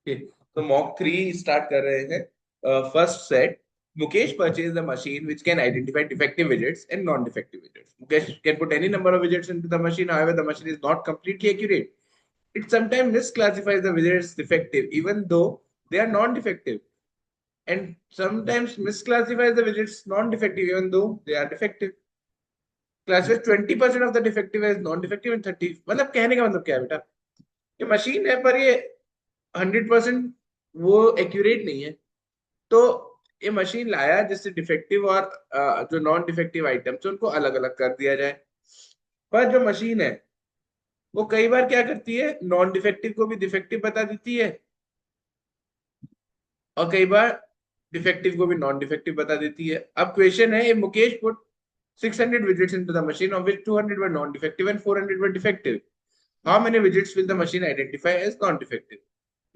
Okay, तो mock 3 start कर रहे हैं। First set, Mukesh purchased a machine which can identify defective widgets and non-defective widgets. Mukesh can put any number of widgets into the machine, however, the machine is not completely accurate. It sometimes misclassifies the widgets defective, even though they are non-defective, and sometimes misclassifies the widgets non-defective, even though they are defective. Classifies 20% of the defective as non-defective and 30, मतलब कहने का मतलब क्या है बेटा, ये machine है पर ये 100% वो एक्यूरेट नहीं है। तो ये मशीन लाया जिससे डिफेक्टिव और जो नॉन डिफेक्टिव आइटम्स उनको अलग अलग कर दिया जाए। पर जो मशीन है वो कई बार क्या करती है, नॉन डिफेक्टिव को भी डिफेक्टिव बता देती है, और कई बार डिफेक्टिव को भी नॉन डिफेक्टिव बता देती है। अब क्वेश्चन है, Mukesh put 600 widgets into the machine, of which 200 were non-defective and 400 were defective. How many widgets will the machine identify as non-defective?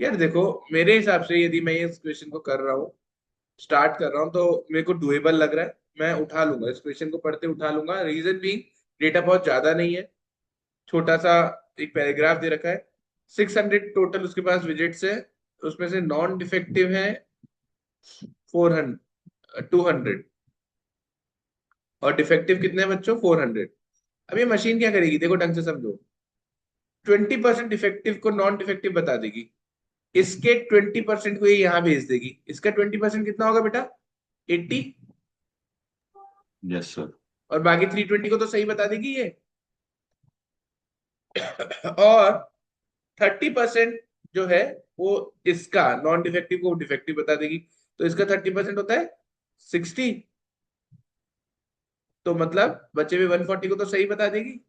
यार देखो, मेरे हिसाब से यदि मैं इस क्वेश्चन को कर रहा हूँ, स्टार्ट कर रहा हूँ, तो मेरे को डुएबल लग रहा है। मैं उठा लूंगा इस क्वेश्चन को, पढ़ते उठा लूंगा। रीजन भी, डेटा बहुत ज्यादा नहीं है, छोटा सा एक पैराग्राफ दे रखा है। 600 टोटल उसके पास विजिट्स है, उसमें से नॉन डिफेक्टिव है 400, 200, और डिफेक्टिव कितने हैं बच्चों, 400। अब ये मशीन क्या करेगी, देखो ढंग से समझो। 20% डिफेक्टिव को नॉन डिफेक्टिव बता देगी, इसके 20% को ये यहाँ भेज देगी। इसका 20% कितना होगा बेटा, 80, यस सर। और बाकी 320 को तो सही बता देगी ये। और 30% जो है वो इसका नॉन डिफेक्टिव को डिफेक्टिव बता देगी। तो इसका 30% होता है 60, तो मतलब बचे हुए 140 को तो सही बता देगी।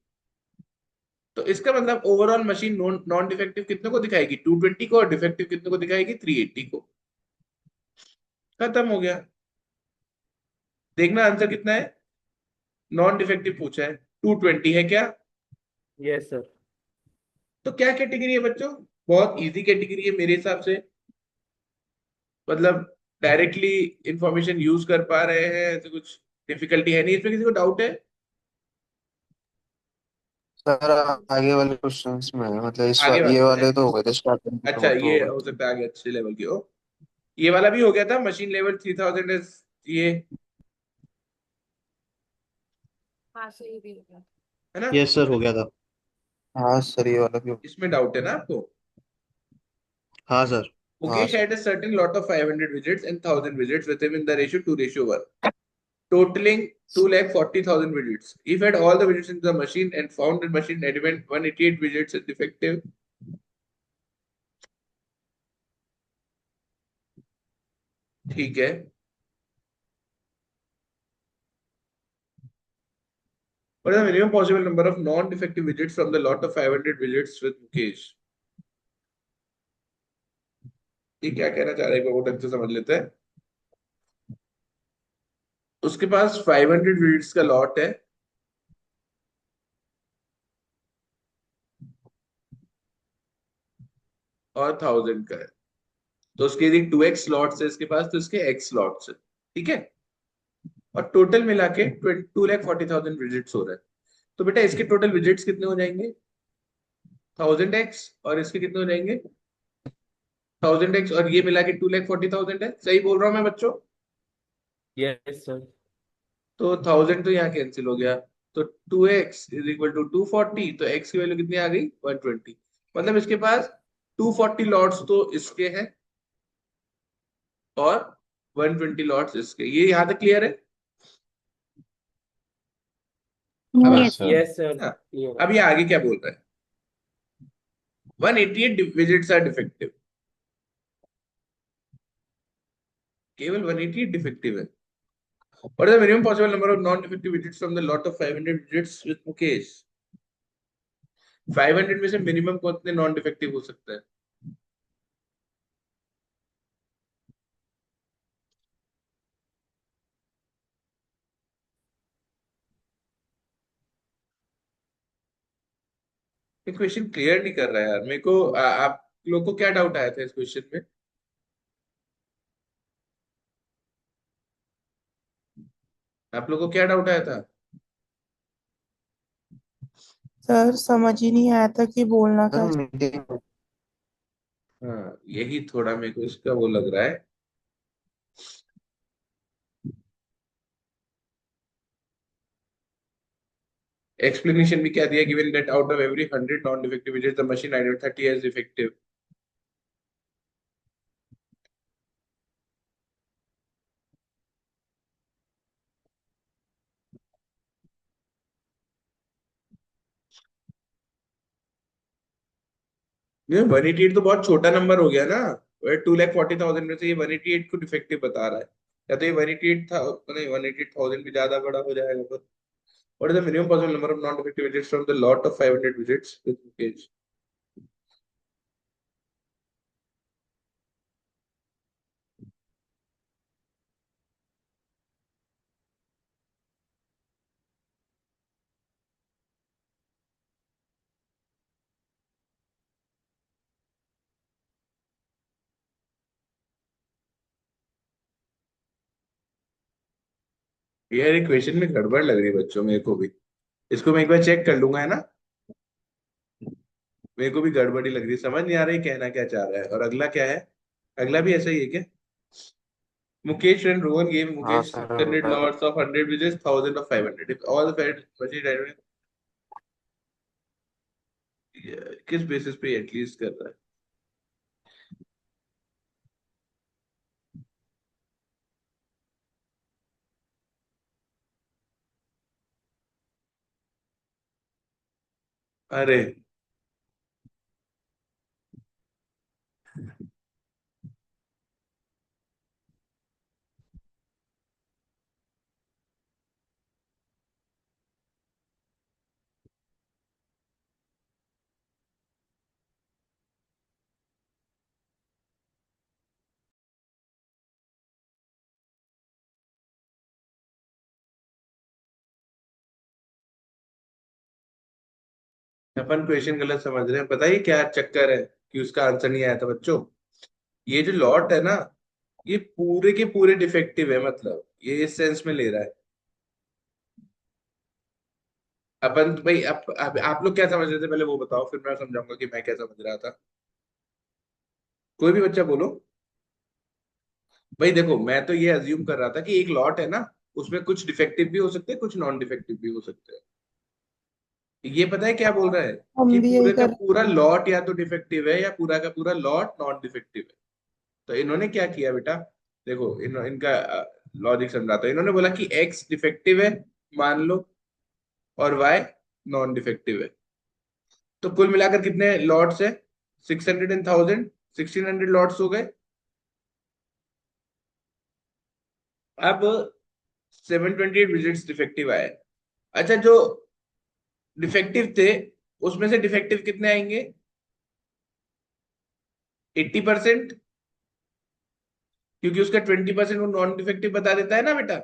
तो इसका मतलब overall machine non non defective कितने को दिखाएगी, 220 को, और डिफेक्टिव कितने को दिखाएगी, 380 को। खत्म हो गया। देखना आंसर कितना है, नॉन डिफेक्टिव पूछा है, 220 है क्या। Yes sir. तो क्या कैटेगरी है बच्चों, बहुत इजी कैटेगरी है मेरे हिसाब से। मतलब डायरेक्टली इंफॉर्मेशन यूज कर पा रहे हैं, ऐसे कुछ डिफिकल्टी है नहीं इसमें। किसी को डाउट है? सर आगे वाले क्वेश्चंस में है, मतलब आगे ये वाले में है? वाले तो हो गए थे स्टार्टिंग के, तो अच्छा, वो तो हो ये गए हो थे। सकता है आगे अच्छे लेवल की हो। ये वाला भी हो गया था, मशीन लेवल 3000 ये, हाँ सही भी होगा। है ना? यस सर, हो गया था। हाँ सर, ये वाला भी हो इसमें डाउट है ना आपको? हाँ सर। हाँ Mukesh sir. had a certain lot of 500 widgets and 1000 widgets with him in the ratio 2:1, totaling 240,000 widgets. He fed all the widgets into the machine and found the machine element 188 widgets is defective. ठीक है। What is the minimum possible number of non-defective widgets from the lot of 500 widgets with Mukesh? ये क्या कहना चाह रहे हैं, वो ढंग से समझ लेते हैं। उसके पास 500 widgets का लॉट है, और 1000 का है। तो उसके यदि 2x स्लॉट्स है इसके पास, तो इसके x स्लॉट्स है। ठीक है। और टोटल मिला के 2,40,000 विजिट्स हो रहा है। तो बेटा इसके टोटल विजिट्स कितने हो जाएंगे, 1000x, और इसके कितने हो जाएंगे, 1000x, और ये मिला के 2,40,000 है। सही बोल रहा हूँ मैं बच्चों? Yes sir. तो 1000 तो यहाँ कैंसिल हो गया। तो 2x इज इक्वल टू 240, तो x की वैल्यू कितनी आ गई, 120। मतलब इसके पास 240 लॉट्स तो इसके हैं, और 120 लॉट्स इसके। ये यहाँ तक क्लियर है? अब यस सर। यस सर हाँ, क्लियर अब है। ये आगे क्या बोल रहा है, 188 विजिट्स आर डिफेक्टिव, केवल 188 डिफेक्टिव है। What is the minimum possible number of non-defective widgets from the lot of 500 widgets with Mukesh? 500 में से मिनिमम कितने नॉन डिफेक्टिव हो सकता है? ये क्वेश्चन क्लियर नहीं कर रहा है यार मेरे को। आप लोग को क्या डाउट आया था इस क्वेश्चन में? आप लोग को क्या डाउट आया था? सर समझ ही नहीं आया था कि बोलना सर क्या। मीटिंग हाँ, यही थोड़ा मेरे को इसका वो लग रहा है। एक्सप्लेनेशन भी क्या दिया, given that out of every 100 non defective widgets the machine identified 30 as defective. ये 188 तो बहुत छोटा नंबर हो गया ना। 2,40,000 में से ये 188 को डिफेक्टिव बता रहा है। या तो ये 188 था, नहीं 188,000 भी ज्यादा बड़ा हो जाएगा पर। What is the minimum possible number of non defective visits from the lot of 500 visits with Mukesh. यार इक्वेशन में गड़बड़ लग रही है बच्चों मेरे को भी। इसको मैं एक बार चेक कर लूंगा, है ना। मेरे को भी गड़बड़ी लग रही है, समझ नहीं आ रही कहना क्या चाह रहा है। और अगला क्या है? अगला भी ऐसा ही है क्या? Mukesh and Rohan gave हाँ Mukesh sir 600 lots of 100 which is 1000 of 500. If all the facts machine किस बेसिस पे एटलीस्ट कर रहा है? अरे अपन क्वेश्चन गलत समझ रहे हैं। पता है क्या चक्कर है कि उसका आंसर नहीं आया था बच्चों? ये जो लॉट है ना, ये पूरे के पूरे डिफेक्टिव है, मतलब ये इस सेंस में ले रहा है। अपन भाई आप लोग क्या समझ रहे थे पहले वो बताओ, फिर मैं समझाऊंगा कि मैं क्या समझ रहा था। कोई भी बच्चा बोलो। भाई देखो, मैं तो ये अज्यूम कर रहा था कि एक लॉट है ना, उसमें कुछ डिफेक्टिव भी हो सकते हैं, कुछ नॉन डिफेक्टिव भी हो सकते हैं। ये पता है क्या बोल रहा है कि हम भी यही पूरे का कर पूरा लॉट या तो डिफेक्टिव है या पूरा का पूरा लॉट नॉन डिफेक्टिव है। तो इन्होंने क्या किया बेटा, देखो इनका लॉजिक समझाता है। इन्होंने बोला कि एक्स डिफेक्टिव है मान लो, और वाई नॉन डिफेक्टिव है। तो कुल मिलाकर कितने लॉट्स है? 600 एंड 1000, 1600 लॉट्स हो गए। अब 728 विजिट्स डिफेक्टिव आए। अच्छा, जो डिफेक्टिव थे उसमें से डिफेक्टिव कितने आएंगे? 80%, क्योंकि उसका 20% वो नॉन डिफेक्टिव बता देता है ना बेटा।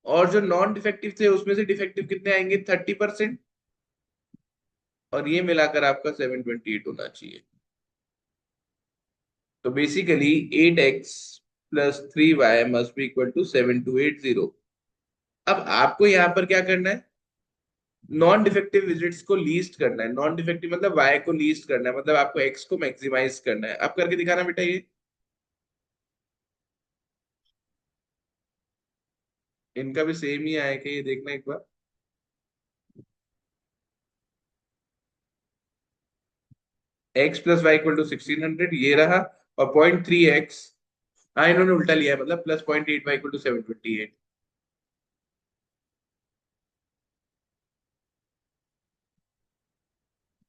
और जो नॉन डिफेक्टिव थे उसमें से डिफेक्टिव कितने आएंगे? 30%। और ये मिलाकर आपका 728 होना चाहिए। तो basically 8x plus 3y must be equal to 7280। अब आपको यहाँ पर क्या करना है? नॉन डिफेक्टिव विजिट्स को लीस्ट करना है। नॉन डिफेक्टिव मतलब y को लीस्ट करना है, मतलब आपको x को मैक्सिमाइज करना है। अब करके दिखाना बेटा ये। इनका भी सेम ही आएगा, ये देखना एक बार। x plus y equal to 1600 ये रहा, और 0.3x, हाँ इन्होंने उल्टा लिया है, मतलब प्लस 0.8 वाई इक्वल टू 728।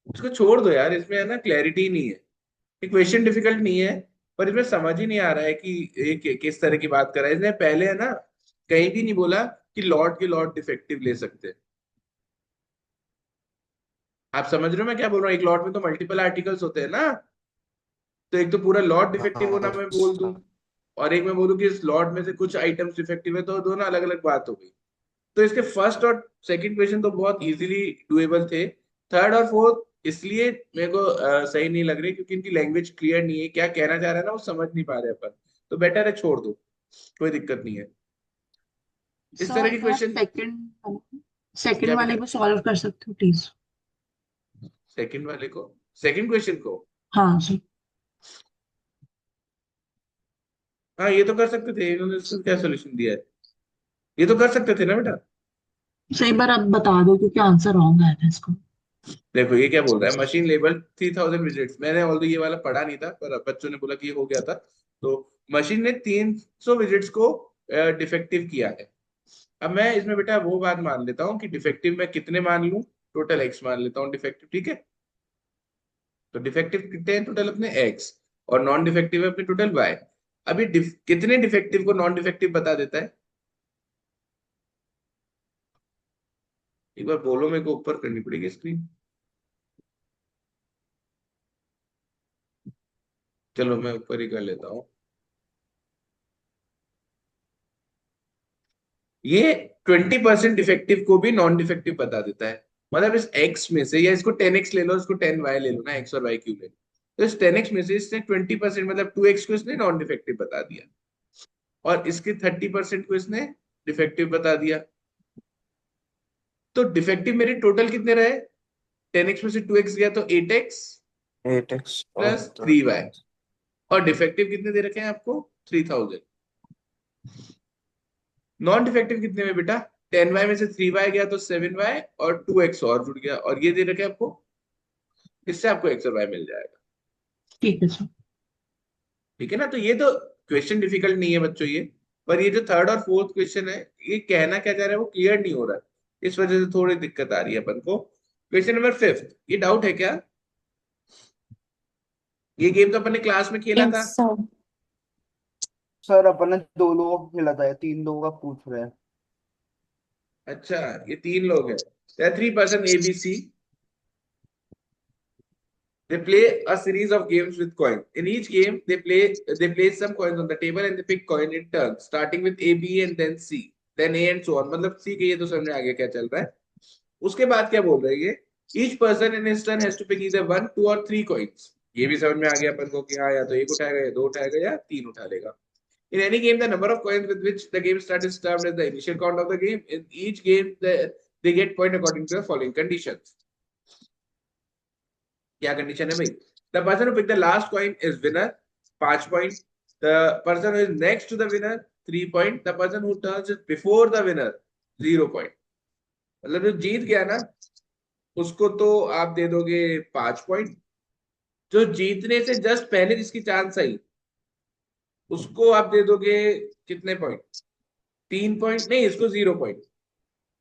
इसको छोड़ दो यार, इसमें है ना क्लैरिटी नहीं है। इक्वेशन डिफिकल्ट नहीं है, पर इसमें समझ ही नहीं आ रहा है कि ये किस तरह की बात कर रहा है। इसने पहले है ना कहीं भी नहीं बोला कि लॉट के लॉट डिफेक्टिव ले सकते हैं। आप समझ रहे हो मैं क्या बोल रहा हूँ? एक लॉट में तो मल्टीपल आर्टिकल्स होते हैं ना। तो एक तो पूरा लॉट डिफेक्टिव होना मैं बोल दूं, अच्छा। और एक मैं बोलूं कि इस लॉट में से कुछ आइटम्स डिफेक्टिव है, तो दोनों अलग अलग बात हो गई। तो इसके फर्स्ट और सेकंड क्वेश्चन तो बहुत इजीली डुएबल थे। थर्ड और फोर्थ इसलिए मेरे को सही नहीं लग रही क्योंकि इनकी लैंग्वेज क्लियर नहीं है, क्या कहना चाह रहा है ना वो समझ नहीं पा रहे अपन। तो बेटर है छोड़ दो, कोई दिक्कत नहीं है। इस तरह की सर क्वेश्चन। सेकंड सेकंड क्या वाले बेटा? को सॉल्व कर सकते हो प्लीज। सेकंड वाले को सेकंड क्वेश्चन को? हाँ सर। हाँ ये तो कर सकते थे, इन्होंने इसका क्या सोल्यूशन दिया है, ये तो कर सकते थे ना बेटा। सही बार आप बता दो क्योंकि आंसर रॉन्ग आया था इसको। देखो ये क्या बोल रहा है, मशीन लेबल 3000 विजिट्स, मैंने ऑल्दो ये वाला पढ़ा नहीं था पर बच्चों ने बोला कि ये हो गया था। तो मशीन ने 300 विजिट्स को डिफेक्टिव किया है। अब मैं इसमें बेटा वो बात मान लेता हूँ कि डिफेक्टिव मैं कितने मान लूं, टोटल एक्स मान लेता हूँ डिफेक्टिव, ठीक है। तो डिफेक्टिव कितने हैं टोटल अपने एक्स, और नॉन डिफेक्टिव है अपने टोटल वाई। अभी कितने डिफेक्टिव को नॉन डिफेक्टिव बता देता है, एक बार बोलो, मेरे को ऊपर करनी पड़ेगी स्क्रीन। चलो मैं ऊपर ही कर लेता हूँ। ये 20% डिफेक्टिव को भी नॉन डिफेक्टिव बता देता है। मतलब इस x में से, या इसको 10x ले लो, इसको 10y ले लो ना, x और y क्यूब ले लो, तो इस 10x में से इसने 20% मतलब 2x को इसने नॉन डिफेक्टिव बता दिया, और इसके 30% को इसने डिफेक्टिव बता दिया। तो डिफेक्टिव मेरे टोटल कितने रहे, 10x में से 2x गया तो 8x 8x प्लस 3y, और डिफेक्टिव कितने दे रखे हैं आपको, 3000। नॉन डिफेक्टिव कितने में बेटा, 10y में से 3y गया तो 7y, और 2x और जुड़ गया, और ये दे रखे हैं आपको, इससे आपको x और y मिल जाएगा। ठीक है सर। ठीक है ना। तो ये तो क्वेश्चन डिफिकल्ट नहीं है बच्चों ये, पर ये जो थर्ड और फोर्थ क्वेश्चन है, ये कहना क्या चाह रहा है वो क्लियर नहीं हो रहा है, इस वजह से थोड़ी दिक्कत आ रही है अपन को। क्वेश्चन नंबर फिफ्थ, ये डाउट है क्या, ये गेम तो अपन ने क्लास में खेला था। Yes sir. सर अपन ने 2 लोगों को खेला था, 3 लोगों का पूछ रहे हैं। अच्छा ये 3 लोग हैं, 3 person ABC, they play a series of games with coin. In each game, they place some coins on the table and they pick coin in turn, starting with A, B and then C, then A and so on. मतलब C के ये तो समझ में आ गया क्या चल रहा है। उसके बाद क्या बोल रही है, each person in his turn has to pick either 1, 2 or 3 coins. ये भी समझ में आ गया अपन को कि हाँ या तो एक उठाएगा या दो उठाएगा या तीन उठा लेगा। In any game, the number of coins with which the game starts is termed as the initial count of the game. In each game, they get point according to the following conditions. क्या condition है भाई, the person who pick the last coin is winner, 5 point. The person who is next to the winner, 3 point. The person who turns before the winner, 0 point. मतलब जो जीत गया ना उसको तो आप दे दोगे 5 पॉइंट, जो जीतने से जस्ट पहले जिसकी चांस आई उसको आप दे दोगे कितने पॉइंट, 3 पॉइंट, नहीं इसको 0 पॉइंट।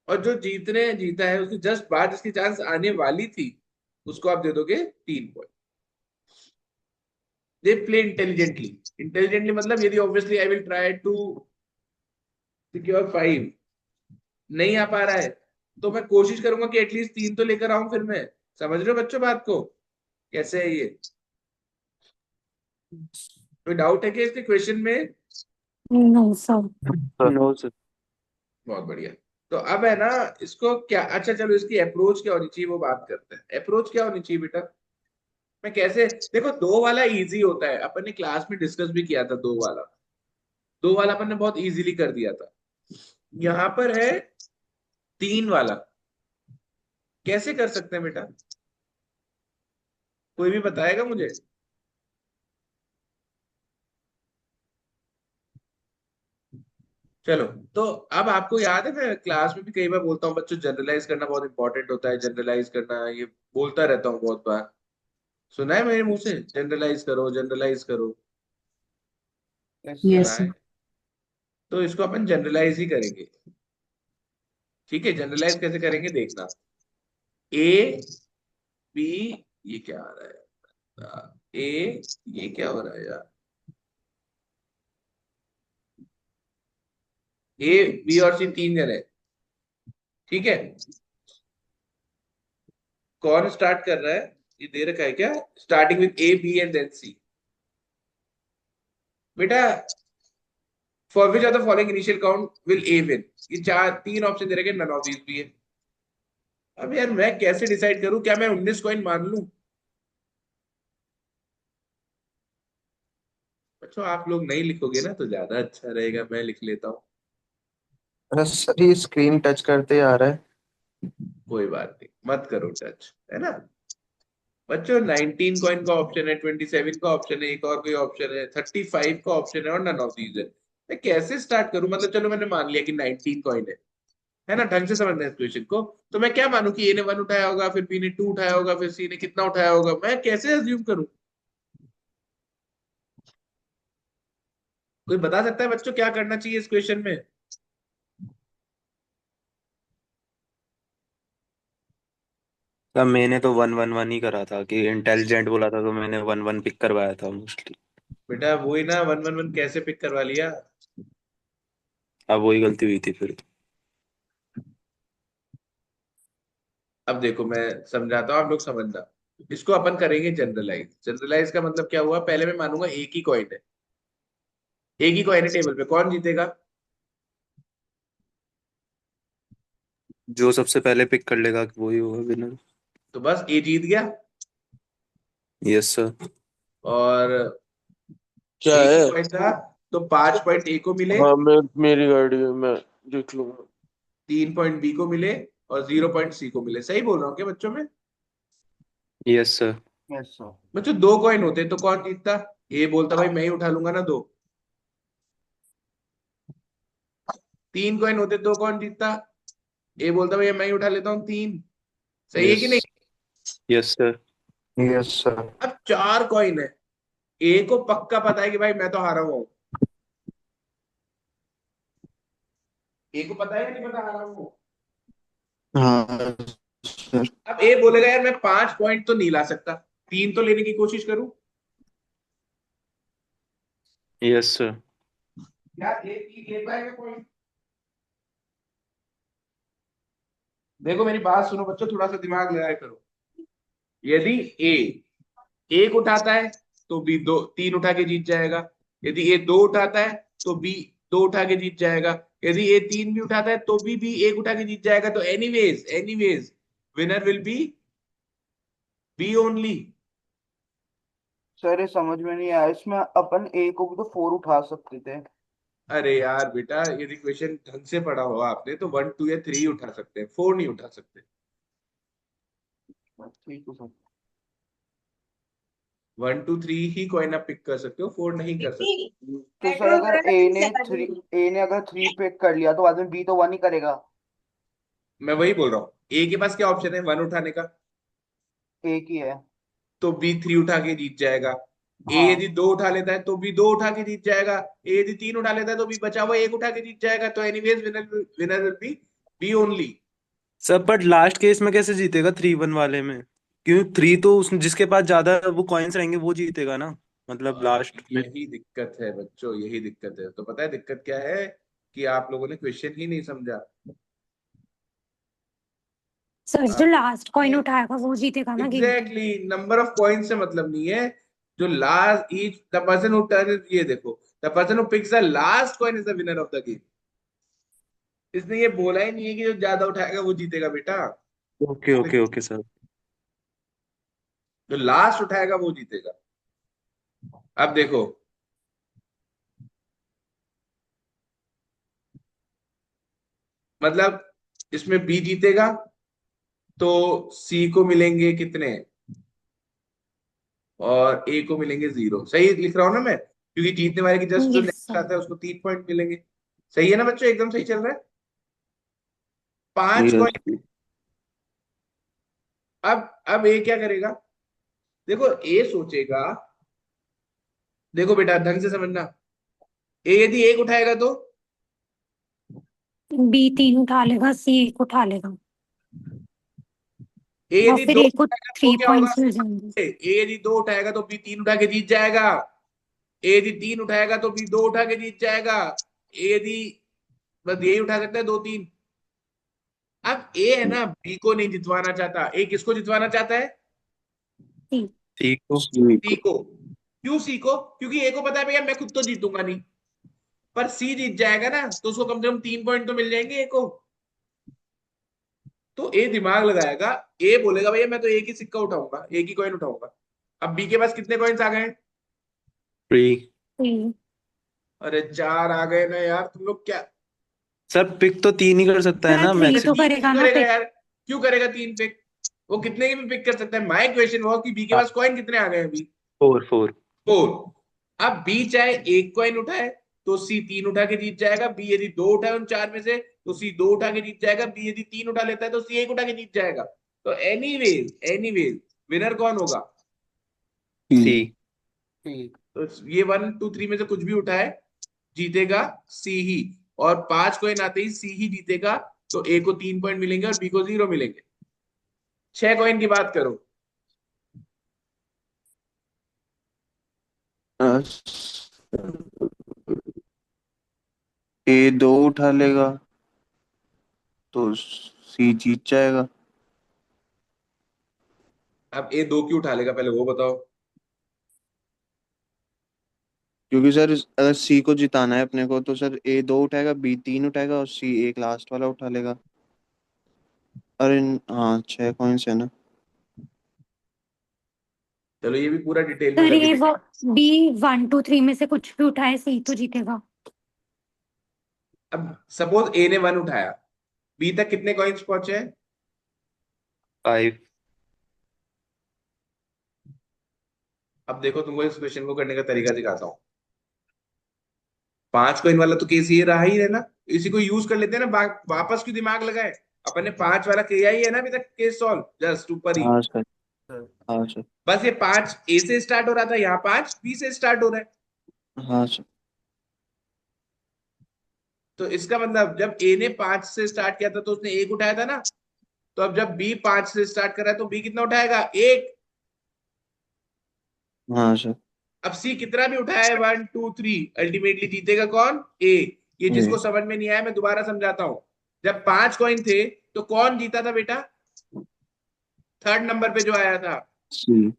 और जो जीतने जीता है उसकी जस्ट बाद जिसकी चांस आने वाली थी उसको आप दे दोगे 3 पॉइंट। they play intelligently मतलब यदि obviously I will try to secure 5, नहीं आ पा रहा है तो मैं कोशिश करूंगा कि एटलीस्ट 3 तो लेकर आऊं, फिर मैं, समझ रहे हो बच्चों बात को, कैसे है ये, कोई डाउट है कि इसके क्वेश्चन में? नहीं सर। No sir. बहुत बढ़िया। तो अब है ना, इसको क्या, अच्छा चलो इसकी अप्रोच क्या होनी चाहिए वो बात करते हैं। अप्रोच क्या होनी चाहिए बेटा, मैं कैसे, देखो 2 वाला इजी होता है, अपन ने क्लास में डिस्कस भी किया था, 2 वाला अपन ने बहुत इजीली कर दिया था। यहाँ पर है 3 वाला, कैसे कर सकते हैं बेटा, कोई भी बताएगा मुझे? चलो, तो अब आपको याद है मैं क्लास में भी कई बार बोलता हूँ बच्चों, जनरलाइज करना बहुत इंपॉर्टेंट होता है, जनरलाइज करना, ये बोलता रहता हूँ बहुत बार, सुना है मेरे मुंह से, जनरलाइज करो जनरलाइज करो, यस सुना है। सर। तो इसको अपन जनरलाइज ही करेंगे, ठीक है। जनरलाइज कैसे करेंगे देखना, ए बी, ये क्या आ रहा है, ए, ये क्या हो रहा है यार, ए बी और सी 3 जने, ठीक है। कौन स्टार्ट कर रहा है, ये दे रखा है क्या, starting with A B and then C. बेटा for which of the following initial count will A win, ये 3 ऑप्शन दे रखे, नन ऑफ दीज भी है। अब यार मैं कैसे डिसाइड करूं, क्या मैं 19 कॉइन मान लूं? अच्छा आप लोग नहीं लिखोगे ना तो ज्यादा अच्छा रहेगा, मैं लिख लेता हूँ। अरे सर ये स्क्रीन टच करते आ रहा है। कोई बात नहीं, मत करो टच, है ना। बच्चों 19 कॉइन का ऑप्शन है, 27 का ऑप्शन है, एक और कोई ऑप्शन है, 35 का ऑप्शन है और नन ऑफ दीज है। मैं कैसे स्टार्ट करूं? मतलब चलो मैंने मान लिया कि 19 कॉइन है ना? ढंग से समझना है इस क्वेश्चन को। तो मैं क्या मानूं कि ए ने 1 उठाया होगा, फिर बी ने 2 उठाया होगा, फिर सी ने कितना उठाया होगा? मैं कैसे अज्यूम करूं? कोई बता सकता है बच्चों क्या करना चाहिए इस क्वेश्चन में? सर मैंने तो 1-1-1 ही करा था कि इंटेलिजेंट बोला था तो मैंने 1-1 पिक करवाया था मोस्टली। बेटा वही ना, 1 1 1 कैसे पिक करवा लिया? अब वही गलती हुई थी फिर। अब देखो मैं समझाता हूँ, आप लोग समझना। इसको अपन करेंगे जनरलाइज। जनरलाइज का मतलब क्या हुआ? पहले मैं मानूंगा एक ही कॉइन है, एक ही कॉइन है टेबल पे, कौन जीतेगा? जो सबसे पहले पिक कर लेगा वही होगा विनर। तो बस ए जीत गया। Yes sir. और क्या एक ही है? कॉइन था, तो 5 पॉइंट ए को मिले, हाँ, मेरी गाड़ी है, मैं देख लूंगा। 3 पॉइंट बी को मिले और 0 पॉइंट सी को मिले। सही बोल रहा हूँ क्या बच्चों में? Yes sir. Yes sir. बच्चों 2 कॉइन होते तो कौन जीतता? ए बोलता भाई मैं ही उठा लूंगा ना 2। 3 कॉइन होते तो कौन जीतता? ए बोलता भैया मैं ही उठा लेता हूँ 3। सही है कि यस। नहीं? Yes sir. Yes sir. अब 4 कॉइन है, ए को पक्का पता है कि भाई मैं तो हारा हुआ हूँ। ए को पता है या नहीं पता हारा हूँ? हाँ सर। अब ए बोलेगा यार मैं 5 पॉइंट तो नहीं ला सकता, 3 तो लेने की कोशिश करूं। Yes sir. यार ए 3 ले पाएगा पॉइंट? देखो मेरी बात सुनो बच्चों, थोड़ा सा दिमाग लगाया करो। यदि ए एक उठाता है तो बी 3 उठा के जीत जाएगा। यदि ए 2 उठाता है तो बी 2 उठा के जीत जाएगा। यदि ए 3 भी उठाता है तो भी एक उठा के जीत जाएगा। तो anyways anyways winner will be only. Sir ये समझ में नहीं आया, इसमें अपन ए को भी तो 4 उठा सकते थे। अरे यार बेटा, यदि क्वेश्चन ढंग से पढ़ा हो आपने तो 1 2 या 3 उठा सकते हैं, 4 नहीं उठा सकते। ठीक है सर। 1 2 3 ही कॉइन आप पिक कर सकते हो, 4 नहीं कर सकते। तो सर अगर ए ने अगर 3 पिक कर लिया तो बाद में बी तो 1 ही करेगा। मैं वही बोल रहा हूँ, ए के पास क्या ऑप्शन है 1 उठाने का? एक ही है। तो बी 3 उठा के जीत जाएगा। ए यदि हाँ। 2 उठा लेता है तो बी 2 उठा के जीत जाएगा। ए यदि 3 उठा लेता है तो बी बचा हुआ 1 उठा के जीत जाएगा। तो anyways winner winner will be only. Sir but last case में कैसे जीतेगा 3-1 वाले में? क्यों 3 तो उस जिसके पास ज्यादा वो कॉइन्स रहेंगे वो जीतेगा ना, मतलब लास्ट में। यही दिक्कत है बच्चों, यही दिक्कत है। तो पता है दिक्कत क्या है? कि आप लोगों ने क्वेश्चन ही नहीं समझा। सर जो लास्ट कॉइन उठाएगा वो जीतेगा ना game. Exactly, number of point से मतलब नहीं है। जो last each the person who turn, ये देखो, the person who picks the last coin is the winner of the game. इसने ये बोला ही नहीं है कि जो ज्यादा उठाएगा वो जीतेगा बेटा। Okay okay okay sir. जो लास्ट उठाएगा वो जीतेगा। अब देखो, मतलब इसमें बी जीतेगा तो सी को मिलेंगे कितने, और ए को मिलेंगे 0। सही लिख रहा हूं ना मैं? क्योंकि जीतने वाले की जस्ट जो यस नेक्स्ट सर। आता है उसको 3 पॉइंट मिलेंगे। सही है ना बच्चों? एकदम सही चल रहा है। 5 यस। कॉइन। अब ए क्या करेगा? देखो ए सोचेगा, देखो बेटा ढंग से समझना। ए यदि 1 उठाएगा तो बी 3 उठा लेगा, सी 1 उठा लेगा ए और यदि फिर 2 ए को उठाएगा तो 3 क्या होगा? पॉइंट्स मिल जाएंगे। ए यदि 2 उठाएगा तो बी 3 उठा के जीत जाएगा। ए यदि 3 उठाएगा तो बी 2 उठा के जीत जाएगा। ए यदि, बस यही उठा सकता है 2 3। अब ए है ना बी को नहीं जितवाना चाहता, ए किसको जितवाना चाहता है? सी। ठीक हो। सी को। क्यों सी को? क्योंकि ए को पता है भैया मैं खुद तो जीतूंगा नहीं, पर सी जीत जाएगा ना तो उसको कम से कम 3 पॉइंट तो मिल जाएंगे ए को। तो ए दिमाग लगाएगा, ए बोलेगा भैया मैं तो एक ही सिक्का उठाऊंगा, एक ही कॉइन उठाऊंगा। अब बी के पास कितने कॉइन्स आ गए? 3। सी। अरे 4 आ गए ना यार, तुम लोग क्या? सर पिक तो 3 ही कर सकता है सर ना 3 मैक्सिमम। तो 3 क्यों करेगा ना करेगा पिक। यार? क्यों करेगा 3 पे? वो कितने की भी पिक कर सकता है। माय क्वेश्चन वो कि बी के हाँ। पास कॉइन कितने आ गए अभी? 4 4। अब बी चाहे एक कॉइन उठाए तो सी 3 उठा के जीत जाएगा। बी यदि 2 उठाए उन 4 में से तो सी 2 उठा के जीत जाएगा। बी यदि 3 उठा लेता है तो सी 1 उठा के जीत जाएगा। तो एनीवेज विनर कौन होगा? सी। तो ये 1 2 3 में से कुछ भी उठाए जीतेगा सी ही। और 5 कॉइन आते ही सी ही जीतेगा। तो ए को 3 पॉइंट मिलेंगे और बी को 0 मिलेंगे। 6 कॉइन की बात करो। ए 2 उठा लेगा तो सी जीत जाएगा। अब ए 2 क्यों उठा लेगा पहले वो बताओ। क्योंकि सर अगर सी को जिताना है अपने को तो सर ए 2 उठाएगा, बी 3 उठाएगा और सी एक लास्ट वाला उठा लेगा। अरे हाँ 6 कॉइन्स है ना। चलो ये भी पूरा डिटेल में सर करके ये देखो। वो बी 1 2 3 में से कुछ भी उठाए सी तो जीतेगा। अब सपोज ए ने 1 उठाया, बी तक कितने कॉइन्स पहुंचे हैं? 5। अब देखो तुमको इस क्वेश्चन को करने का तरीका दिखाता हूँ। 5 कॉइन वाला तो केस ये रहा ही है ना, इसी को यूज कर लेते हैं ना। वापस क्यों दिमाग लगाए? अपन ने 5 वाला किया ही है ना अभी तक केस सॉल्व, जस्ट ऊपर ही। हाँ सर। हाँ सर। बस ये 5 ए से स्टार्ट हो रहा था, यहाँ 5 बी से स्टार्ट हो रहा है। हाँ सर। तो इसका मतलब जब ए ने 5 से स्टार्ट किया था तो उसने 1 उठाया था ना। तो अब जब बी 5 से स्टार्ट कर रहा है तो बी कितना उठाएगा? 1। हाँ सर। अब सी कितना भी उठाए 1 2 3, अल्टीमेटली जीतेगा कौन? ए। ये जिसको समझ में नहीं आया मैं दोबारा समझाता हूं। जब 5 कॉइन थे तो कौन जीता था बेटा? थर्ड नंबर पे जो आया था। सी।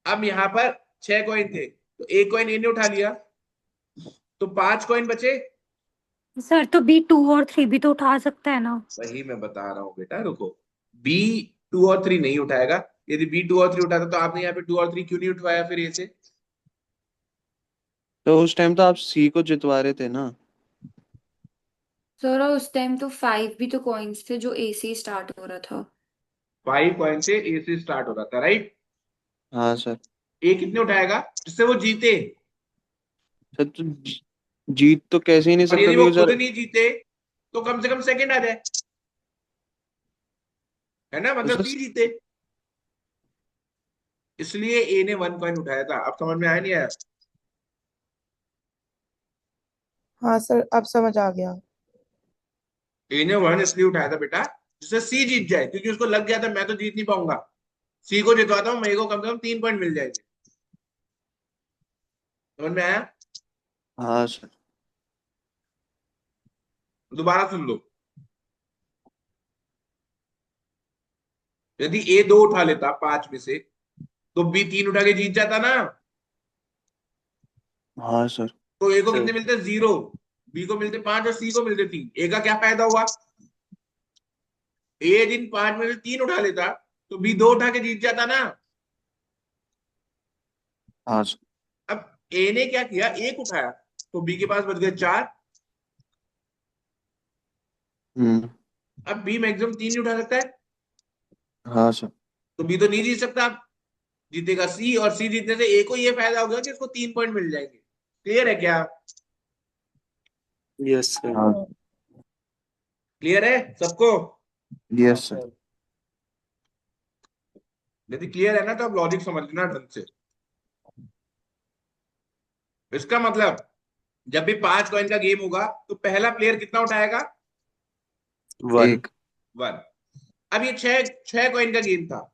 अब यहाँ पर 6 कॉइन थे तो एक कॉइन ए ने उठा लिया, तो 5 कॉइन बचे। सर तो बी 2 और 3 भी तो उठा सकता है ना। वही मैं बता रहा हूँ बेटा, रुको। बी 2 और 3 नहीं उठाएगा। यदि बी 2 और 3 उठाता तो आपने यहाँ पे 2 और 3 क्यों नहीं उठवाया फिर ए से? तो उस टाइम तो आप सी को जितवा रहे थे ना। सर और उस टाइम तो 5 भी तो कॉइन्स थे जो ए से स्टार्ट हो रहा था। 5 कॉइन से ए से स्टार्ट हो रहा था, राइट? हाँ सर। ए कितने उठाएगा जिससे वो जीते? सर तो जीत तो कैसे ही नहीं और सकता यदि वो क्योंकि खुद सर। नहीं जीते तो कम से कम सेकंड आ जाए, है ना? तो मतलब सर सी जीते। इसलिए ए ने 1 कॉइन उठाया था। अब समझ में आया नहीं आया? हाँ सर अब समझ आ गया। ए ने 1 इसलिए उठाया था बेटा जिससे सी जीत जाए, क्योंकि उसको लग गया था मैं तो जीत नहीं पाऊंगा, सी को जितवाता हूँ, मेरे को कम से कम 3 पॉइंट मिल जाएंगे। समझ में आया? हाँ सर। दोबारा सुन लो। यदि ए 2 उठा लेता 5 में से तो बी 3 उठा के जीत जाता ना। हाँ सर। तो ए को सर कितने मिलते? 0। बी को मिलते 5 और सी को मिलते 3। ए का क्या फायदा हुआ? ए दिन 5 में से 3 उठा लेता तो बी 2 उठा के जीत जाता ना। हाँ सर। अब ए ने क्या किया? 1 उठाया तो बी के पास बच गए 4। हम्म। अब बी मैक्सिमम 3 ही उठा सकता है, हाँ सर। तो बी तो नहीं जीत सकता। जीतेगा सी, और सी जीतने से ए को ये फायदा होगा कि उसको 3 पॉइंट मिल जाएंगे। क्लियर है क्या? Yes sir. हाँ। क्लियर है सबको? Yes sir. यदि क्लियर है ना तो अब लॉजिक समझ लेना ढंग से। इसका मतलब जब भी 5 कॉइन का गेम होगा तो पहला प्लेयर कितना उठाएगा? 1। एक। 1। अब ये 6 कॉइन का गेम था।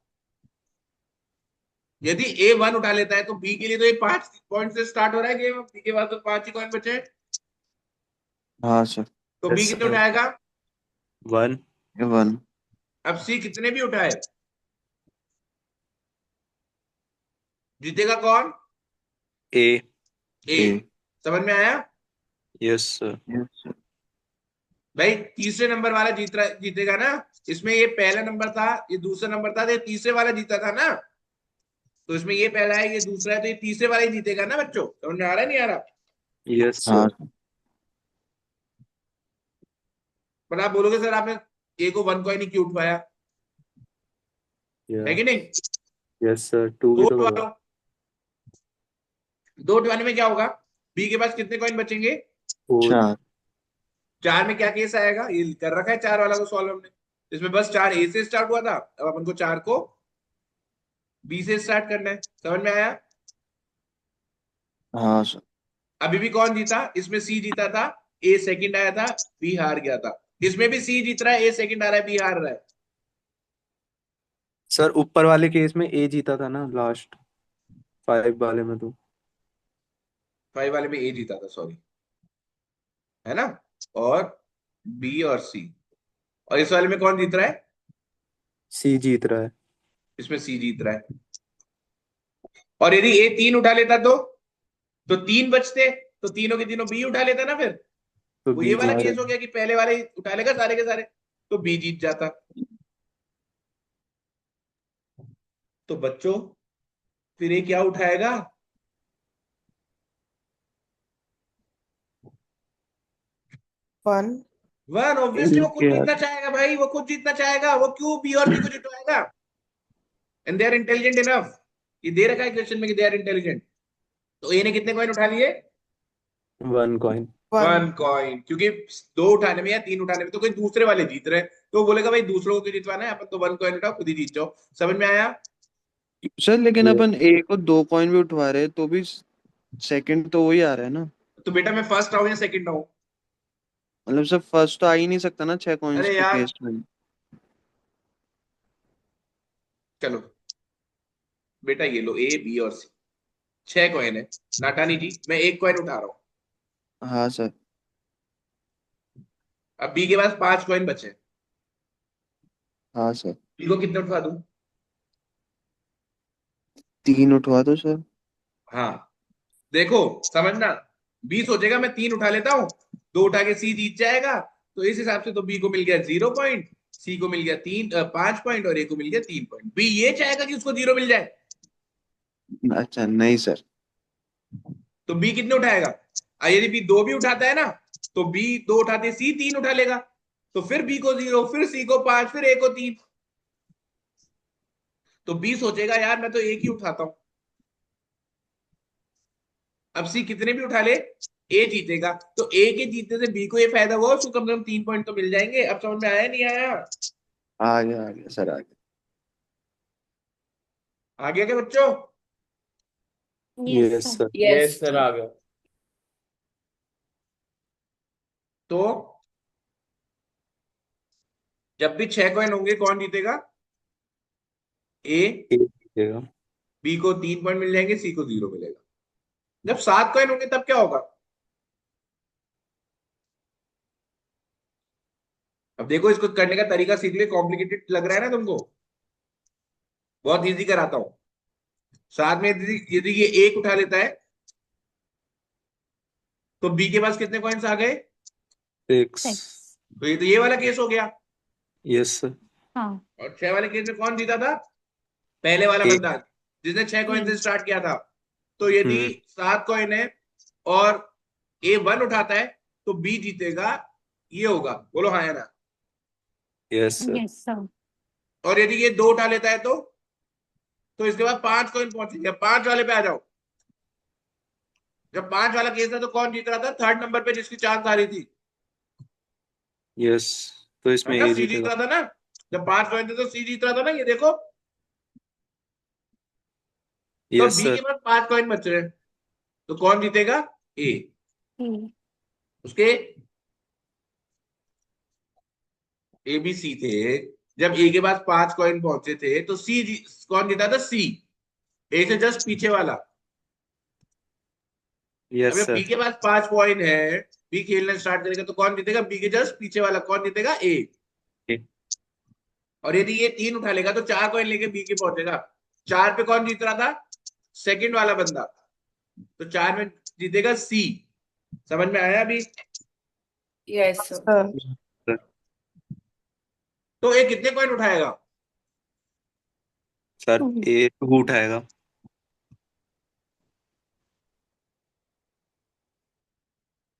यदि ए 1 उठा लेता है तो बी के लिए तो ये 5 पॉइंट से स्टार्ट हो रहा है गेम। बी के पास तो 5 ही कॉइन बचे हैं। हाँ सर। तो बी यस कितने सर। उठाएगा? 1। 1। अब सी कितने भी उठाए जीतेगा कौन? ए। ए। ए। समझ में आया? Yes sir. Yes sir. भाई तीसरे नंबर वाला जीतेगा ना। इसमें ये पहला नंबर था, ये दूसरा नंबर था, तो ये तीसरे वाला जीता था ना। तो इसमें ये पहला है, ये दूसरा है, तो ये तीसरे वाला ही जीतेगा ना बच्चों। समझ में आ रहा है नहीं आ रहा? यस हाँ सर। पर आप बोलोगे सर आपने ए को 1 कॉइन ही क्यों उठवाया? है कि नहीं? यस सर, 2 दो भी तो उठवा करवा। लो। दो उठवाने में क्या होगा? बी के पास कितने कॉइन बचेंगे? 4। 4। 4 में क्या केस आएगा? ये कर रखा है 4 वाला तो सॉल्व हमने। इसमें बस 4 ए से स्टार्ट हुआ था, अब अपन को 4 को बी से स्टार्ट करना है। समझ में आया? हाँ सर। अभी भी कौन जीता? इसमें सी जीता था, ए सेकंड आया था, बी हार गया था। इसमें भी सी जीत रहा है, ए सेकंड आ रहा है, बी हार रहा है। सर ऊपर वाले केस में ए जीता था ना लास्ट 5 वाले में तो। 5 वाले में ए जीता था, सॉरी, है ना? और बी और सी। और इस वाले में कौन जीत रहा है? सी जीत रहा है। इसमें सी जीत रहा है। और यदि ए 3 उठा लेता तो 3 बचते, तो तीनों के तीनों बी उठा लेता ना फिर। तो वो ये बी वाला जीत केस रहा हो गया कि पहले वाले ही उठा लेगा सारे के सारे, तो बी जीत जाता। तो बच्चों फिर ये क्या उठाएगा? 1। 1। ऑब्वियसली वो खुद क्या? जीतना चाहेगा भाई, वो खुद जीतना चाहेगा। वो क्यों बी और सी को जितवाएगा? And they are intelligent enough. ये दे रखा है क्वेश्चन में कि दे आर इंटेलिजेंट। तो ए ने कितने कॉइन उठा लिए? 1 कॉइन। 1 कॉइन। क्योंकि 2 उठाने में या 3 उठाने में तो कोई दूसरे वाले जीत रहे हैं, तो वो बोलेगा भाई दूसरों को क्यों जितवाना है, अपन तो 1 कॉइन उठाओ, खुद ही जीत जाओ। समझ में आया? सर लेकिन अपन ए को 2 कॉइन भी उठवा रहे हैं तो भी सेकंड तो वही आ रहा है ना। तो बेटा मैं फर्स्ट आऊं या सेकंड आऊं? मतलब सर फर्स्ट तो आ ही नहीं सकता ना 6 कॉइन्स अरे के यार केस में। चलो बेटा, ये लो ए बी और सी, 6 कॉइन है। नाटानी जी मैं 1 कॉइन उठा रहा हूं। हाँ सर। अब बी के पास 5 कॉइन बचे, हाँ सर। बी को कितने उठवा दूं? 3 उठवा दो सर। हाँ देखो समझना, बी सोचेगा मैं 3 उठा लेता हूं, 2 उठा के सी जीत जाएगा, तो इस हिसाब से तो बी को मिल गया 0 पॉइंट, सी को मिल गया 5 पॉइंट, और ए को मिल गया 3 पॉइंट। बी ये चाहेगा कि उसको 0 मिल जाए। अच्छा नहीं सर। तो बी कितने उठाएगा? यदि बी 2 भी उठाता है ना, तो बी 2 उठाते सी 3 उठा लेगा, तो फिर बी को 0, फिर सी को 5, फिर ए को 3। तो बी सोचेगा यार मैं तो एक ही उठाता हूं। अब सी कितने भी उठा ले, ए जीतेगा, तो ए के जीतने से बी को ये फायदा हुआ, उसको कम से कम 3 पॉइंट तो मिल जाएंगे। अब समझ में आया नहीं आया? आ गया सर आ गया। आ गया क्या बच्चों? Yes sir. यस सर, आ गया। तो जब भी 6 कॉइन होंगे कौन जीतेगा? ए। ए जीतेगा। बी को 3 पॉइंट मिल जाएंगे, सी को 0 मिलेगा। जब 7 कॉइन होंगे तब क्या होगा? अब देखो, इसको करने का तरीका सीख ले। कॉम्प्लिकेटेड लग रहा है ना तुमको? बहुत इजी कराता हूं। साथ में यदि ये 1 उठा लेता है, तो बी के पास कितने कॉइन्स आ गए? 6। तो ये वाला केस हो गया। Yes sir. हाँ। और 6 वाले केस में कौन जीता था? पहले वाला ए। बंदा, जिसने 6 कॉइन से स्टार्ट किया था। तो यदि हम्म। 7 कॉइन है और ए 1 उठाता है, तो बी जीतेगा। ये होगा, बोलो हाँ या ना? Yes sir. Yes sir. और यदि ये 2 उठा लेता है, तो इसके बाद 5 कॉइन पहुंचेंगे। 5 वाले पे आ जाओ। जब 5 वाला केस था तो कौन जीत रहा था? थर्ड नंबर पे जिसकी चांस आ रही थी, यस, तो इसमें है ना? ए सी जीत जीतेगा। रहा था ना। जब 5 कॉइन थे तो सी जीत रहा था ना, ये देखो। तो यस बी सर। के पास 5 कॉइन बच रहे हैं, तो कौन जीतेगा? ए। उसके ए बी सी थे। जब ए के पास 5 कॉइन पहुंचे थे तो कौन जीता था? सी। ए से जस्ट पीछे वाला। अब यस जब बी सर। के पास 5 कॉइन है, बी खेलना स्टार्ट करेगा, तो कौन जीतेगा? बी के जस्ट पीछे वाला। कौन जीतेगा? ए। ए। और यदि ये 3 उठा लेगा तो 4 कॉइन लेके बी के पहुंचेगा। 4 पे कौन जीत रहा था? सेकंड वाला बंदा। तो 4 में जीतेगा सी। समझ में आया अभी? Yes sir. सर तो ए कितने कॉइन उठाएगा? सर ए 2 उठाएगा।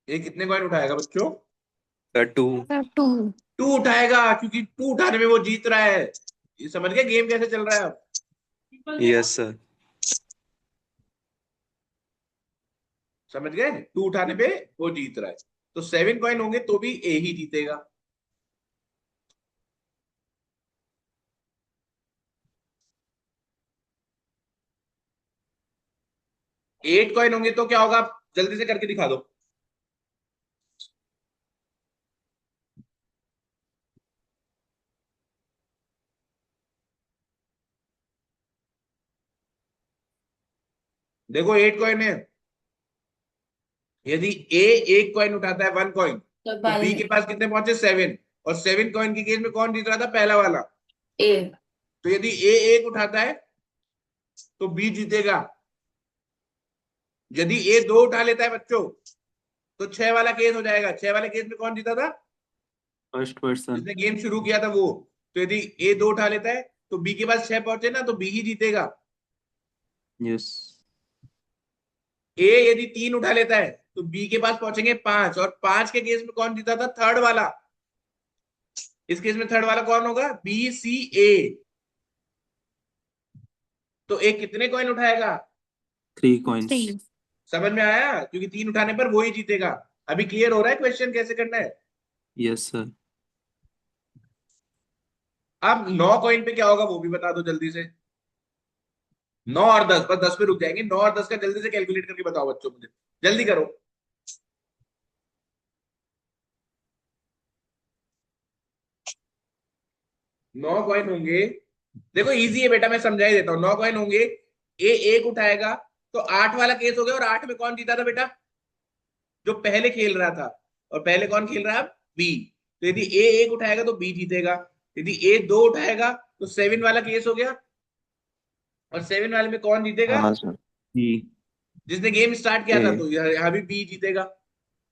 ए कितने कॉइन उठाएगा बच्चों? सर 2। सर 2। 2 उठाएगा, क्योंकि 2 उठाने में वो जीत रहा है। ये समझ गए गेम कैसे चल रहा है अब? Yes sir. समझ गए? 2 उठाने पे वो जीत रहा है, तो 7 कॉइन होंगे तो भी ए ही जीतेगा। एट कॉइन होंगे तो क्या होगा? आप जल्दी से करके दिखा दो। देखो 8 कॉइन है, यदि ए एक कॉइन उठाता है 1 कॉइन, तो तो बी के पास कितने पहुंचे? 7। और 7 कॉइन की केस में कौन जीत रहा था? पहला वाला। ए। तो यदि ए एक उठाता है तो बी जीतेगा। यदि ए 2 उठा लेता है बच्चों, तो 6 वाला केस हो जाएगा। 6 वाले केस में कौन जीता था? First person. जिसने गेम शुरू किया था वो। तो यदि ए 2 उठा लेता है तो बी के पास 6 पहुंचे ना, तो बी ही जीतेगा। यस। ए यदि 3 उठा लेता है तो बी के पास पहुंचेंगे 5, और 5 के केस में कौन जीता था? थर्ड वाला। इस केस में थर्ड वाला कौन होगा? बी सी ए। तो ए कितने कॉइन उठाएगा? 3 कॉइन्स। 3। समझ में आया? क्योंकि 3 उठाने पर वो ही जीतेगा। अभी क्लियर हो रहा है क्वेश्चन कैसे करना है? Yes sir. अब 9 कॉइन पे क्या होगा वो भी बता दो जल्दी से। 9 और 10, बस 10 पे रुक जाएंगे। 9 और 10 का जल्दी से कैलकुलेट करके बताओ बच्चों, मुझे जल्दी करो। 9 कॉइन होंगे, देखो इजी है बेटा, मैं समझा ही देता हूँ। 9 कॉइन होंगे, ए एक उठाएगा तो 8 वाला केस हो गया। और 8 में कौन जीता था बेटा? जो पहले खेल रहा था। और पहले कौन खेल रहा है? बी। तो यदि ए एक उठाएगा तो बी जीतेगा। यदि ए 2 उठाएगा तो 7 वाला केस हो गया। और 7 वाले में कौन जीतेगा? हाँ सर। ई। जिसने गेम स्टार्ट किया था। ए। तो यहाँ भी बी जीतेगा।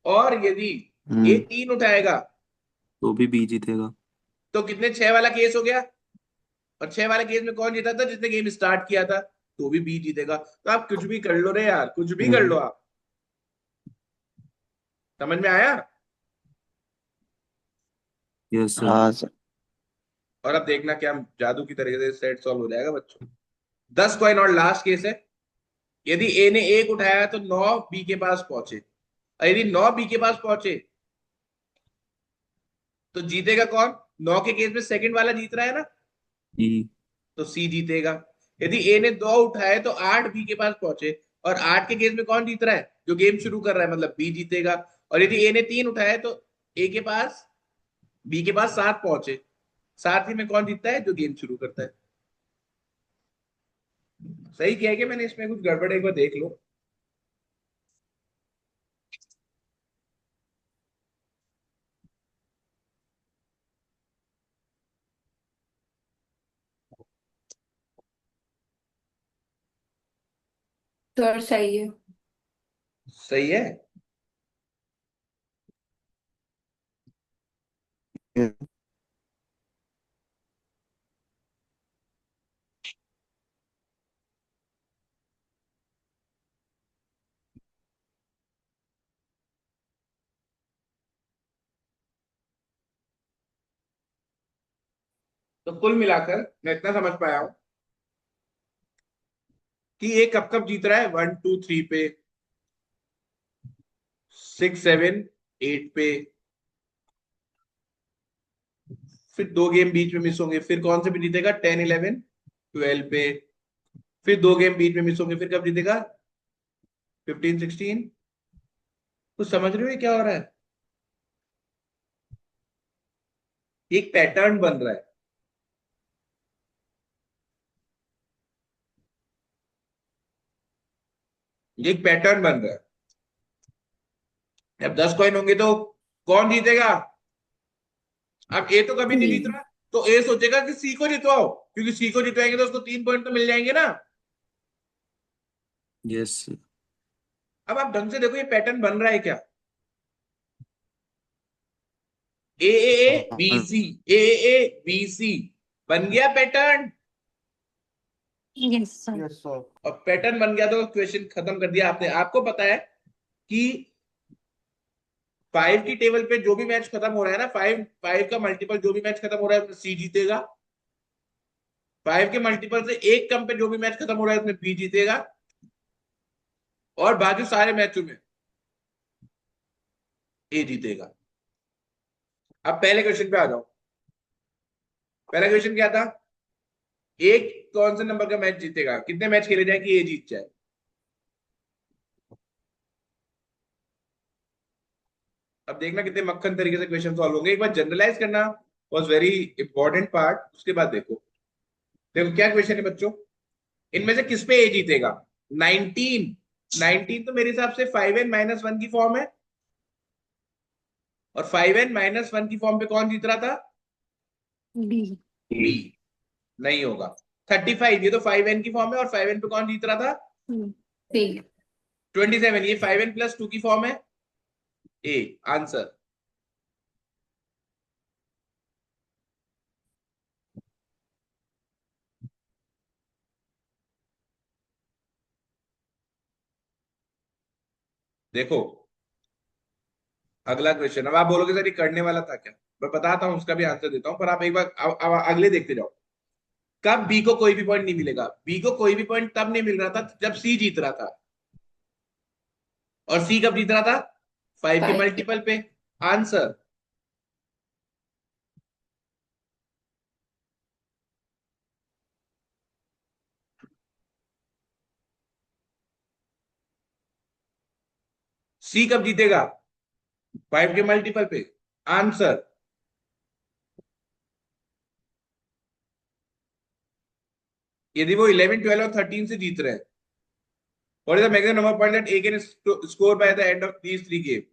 और यदि ए हम्म 3 उठाएगा तो भी बी जीतेगा। तो कितने? 6 वाला केस हो गया। और 6 वाले केस में कौन जीता था? जिसने गेम स्टार्ट किया था। तो भी बी जीतेगा। तो आप कुछ भी कर लो रे यार, कुछ भी कर लो आप। समझ में आया? Yes sir. हाँ सर। और अब देखना क्या जादू की तरीके से सेट सॉल्व हो जाएगा बच्चों। 10 कॉइन और लास्ट केस है। यदि ए ने एक उठाया तो 9 बी के पास पहुंचे। और यदि 9 बी के पास पहुंचे तो जीतेगा कौन? 9 के केस में सेकंड वाला जीत रहा है ना, ई। तो सी जीतेगा। यदि ए ने 2 उठाए तो 8 बी के पास पहुंचे। और 8 के केस में कौन जीत रहा है? जो गेम शुरू कर रहा है, मतलब बी जीतेगा। और यदि ए ने 3 उठाए तो ए के पास बी के पास 7 पहुंचे। 7 ही में कौन जीतता है? जो गेम शुरू करता है। सही किया है कि मैंने इसमें कुछ गड़बड़ है? एक बार देख लो। सर सही है। सही है। तो कुल मिलाकर मैं इतना समझ पाया हूं कि ये कब कब जीत रहा है। 1 2 3 पे, 6 7 8 पे, फिर 2 गेम बीच में मिस होंगे। फिर कौन से भी जीतेगा? 10 11 12 पे। फिर 2 गेम बीच में मिस होंगे। फिर कब जीतेगा? 15 16। कुछ समझ रहे हो ये क्या हो रहा है? एक पैटर्न बन रहा है। ये एक पैटर्न बन रहा है। अब 10 कॉइन होंगे तो कौन जीतेगा? अब ए तो कभी नहीं जीत रहा, तो ए सोचेगा कि सी को जितवाओ, क्योंकि सी को जितवाएंगे तो उसको 3 पॉइंट तो मिल जाएंगे ना। यस। अब आप ढंग से देखो ये पैटर्न बन रहा है क्या? ए ए A B C, A A A B C, बन गया pattern. Yes sir. Yes sir. और पैटर्न बन गया तो क्वेश्चन खत्म कर दिया आपने। आपको पता है कि 5 की टेबल पे जो भी मैच खत्म हो रहा है ना, 5 5 का मल्टीपल जो भी मैच खत्म हो रहा है सी जीतेगा। 5 के मल्टीपल से एक कम पे जो भी मैच खत्म हो रहा है उसमें बी जीतेगा, और बाकी सारे मैचों में ए जीतेगा। अब पहले क्वेश्चन पे आ जाओ। पहला क्वेश्चन क्या था? एक कौन से नंबर का मैच जीतेगा, कितने मैच खेले जाए कि ए जीत जाए? अब देखना कितने मक्खन तरीके से क्वेश्चन सॉल्व होंगे। एक बार जनरलाइज करना वाज वेरी इंपॉर्टेंट पार्ट, उसके बाद देखो। देखो क्या क्वेश्चन है बच्चों, इनमें से किस पे ए जीतेगा? 19 19 तो मेरे हिसाब से 5n-1 की फॉर्म है, और 5n-1 की फॉर्म पे कौन जीत रहा था? बी। बी। नहीं होगा। 35 ये तो 5n की फॉर्म है, और 5n पे कौन जीत रहा था? सी। 27 ये 5n+2 की फॉर्म है। A answer. देखो अगला क्वेश्चन। अब आप बोलोगे सर ये करने वाला था क्या? मैं बताता हूं, उसका भी आंसर देता हूं, पर आप एक बार अब अगले देखते जाओ। कब बी को कोई भी पॉइंट नहीं मिलेगा? बी को कोई भी पॉइंट तब नहीं मिल रहा था जब सी जीत रहा था, और सी कब जीत रहा था? 5 के 5 मल्टीपल पे। आंसर। सी कब जीतेगा? 5 के मल्टीपल पे। आंसर। यदि वो 11, 12 और 13 से जीत रहे हैं, what is the maximum number of points that A can score by the end of these 3 games?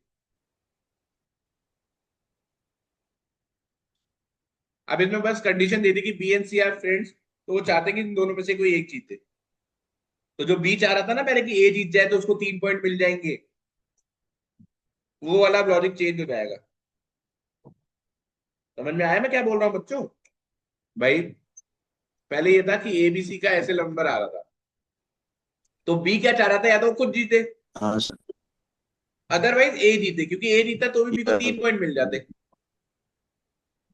अब इसमें बस कंडीशन दे दी कि B and C are friends, तो वो चाहते हैं कि इन दोनों में से कोई एक जीते। तो जो बी चाह रहा था ना पहले कि ए जीत जाए तो उसको 3 पॉइंट मिल जाएंगे, वो वाला लॉजिक चेंज हो जाएगा। समझ में आया मैं क्या बोल रहा हूँ बच्चों? भाई पहले ये था कि ए बी सी का ऐसे नंबर आ रहा था, तो बी क्या चाह रहा था, या तो वो खुद जीते, हाँ सर। अदरवाइज ए जीते, क्योंकि ए जीता तो भी बी को 3 पॉइंट मिल जाते।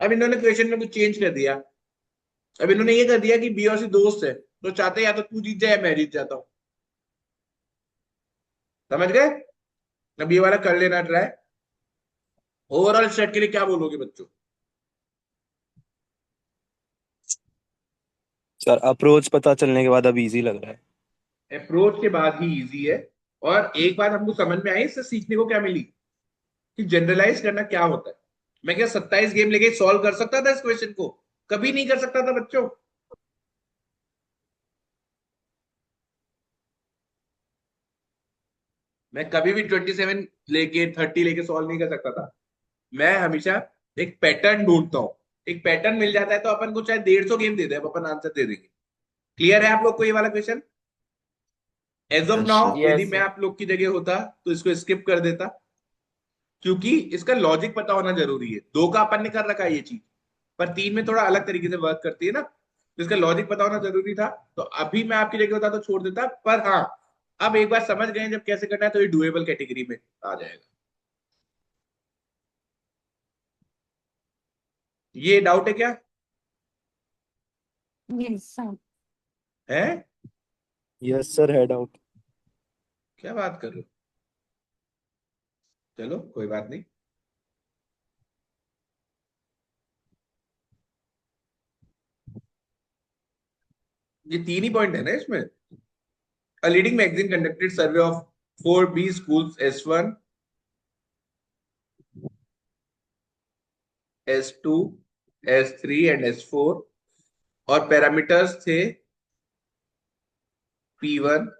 अब इन्होंने क्वेश्चन में कुछ चेंज कर दिया। अब इन्होंने ये कर दिया कि बी और सी दोस्त है, तो चाहते या तो तू जीत जाए या मैं जीत जाता हूं। समझ गए? अब ये वाला कर लेना ट्राई। ओवरऑल सेट के लिए क्या बोलोगे बच्चों? सर अप्रोच पता चलने के बाद अब इजी लग रहा है। अप्रोच के बाद ही इजी है। और एक बात हमको समझ में आई, इससे सीखने को क्या मिली कि जनरलाइज करना क्या होता है। मैं क्या 27 गेम लेके सॉल्व कर सकता था इस क्वेश्चन को? कभी नहीं कर सकता था बच्चों। मैं कभी भी 27 लेके 30 लेके सॉल्व नहीं कर सकता था। मैं हमेशा एक पैटर्न ढूंढता हूँ, एक पैटर्न मिल जाता है तो अपन को चाहे 150 गेम दे दे, अपन आंसर दे देंगे। क्लियर है आप लोग को ये वाला question? As of Yes, now sir. यदि Yes, मैं sir. आप लोग की जगह होता तो इसको स्किप कर देता, क्योंकि इसका लॉजिक पता होना जरूरी है। 2 का अपन ने कर रखा है ये चीज, पर 3 में थोड़ा अलग तरीके से वर्क करती है ना, तो इसका लॉजिक पता होना जरूरी था। तो अभी मैं आपकी जगह होता तो छोड़ देता, पर हाँ अब एक बार समझ गए जब कैसे करना है, तो ये डुएबल कैटेगरी में आ जाएगा। ये डाउट है क्या? Yes sir. है? Yes sir, head out. क्या बात कर रहे हो? चलो कोई बात नहीं। ये 3 ही पॉइंट है ना इसमें। A leading magazine conducted survey of 4B schools S1, S2, S3 and S4, और पैरामीटर्स थे P1,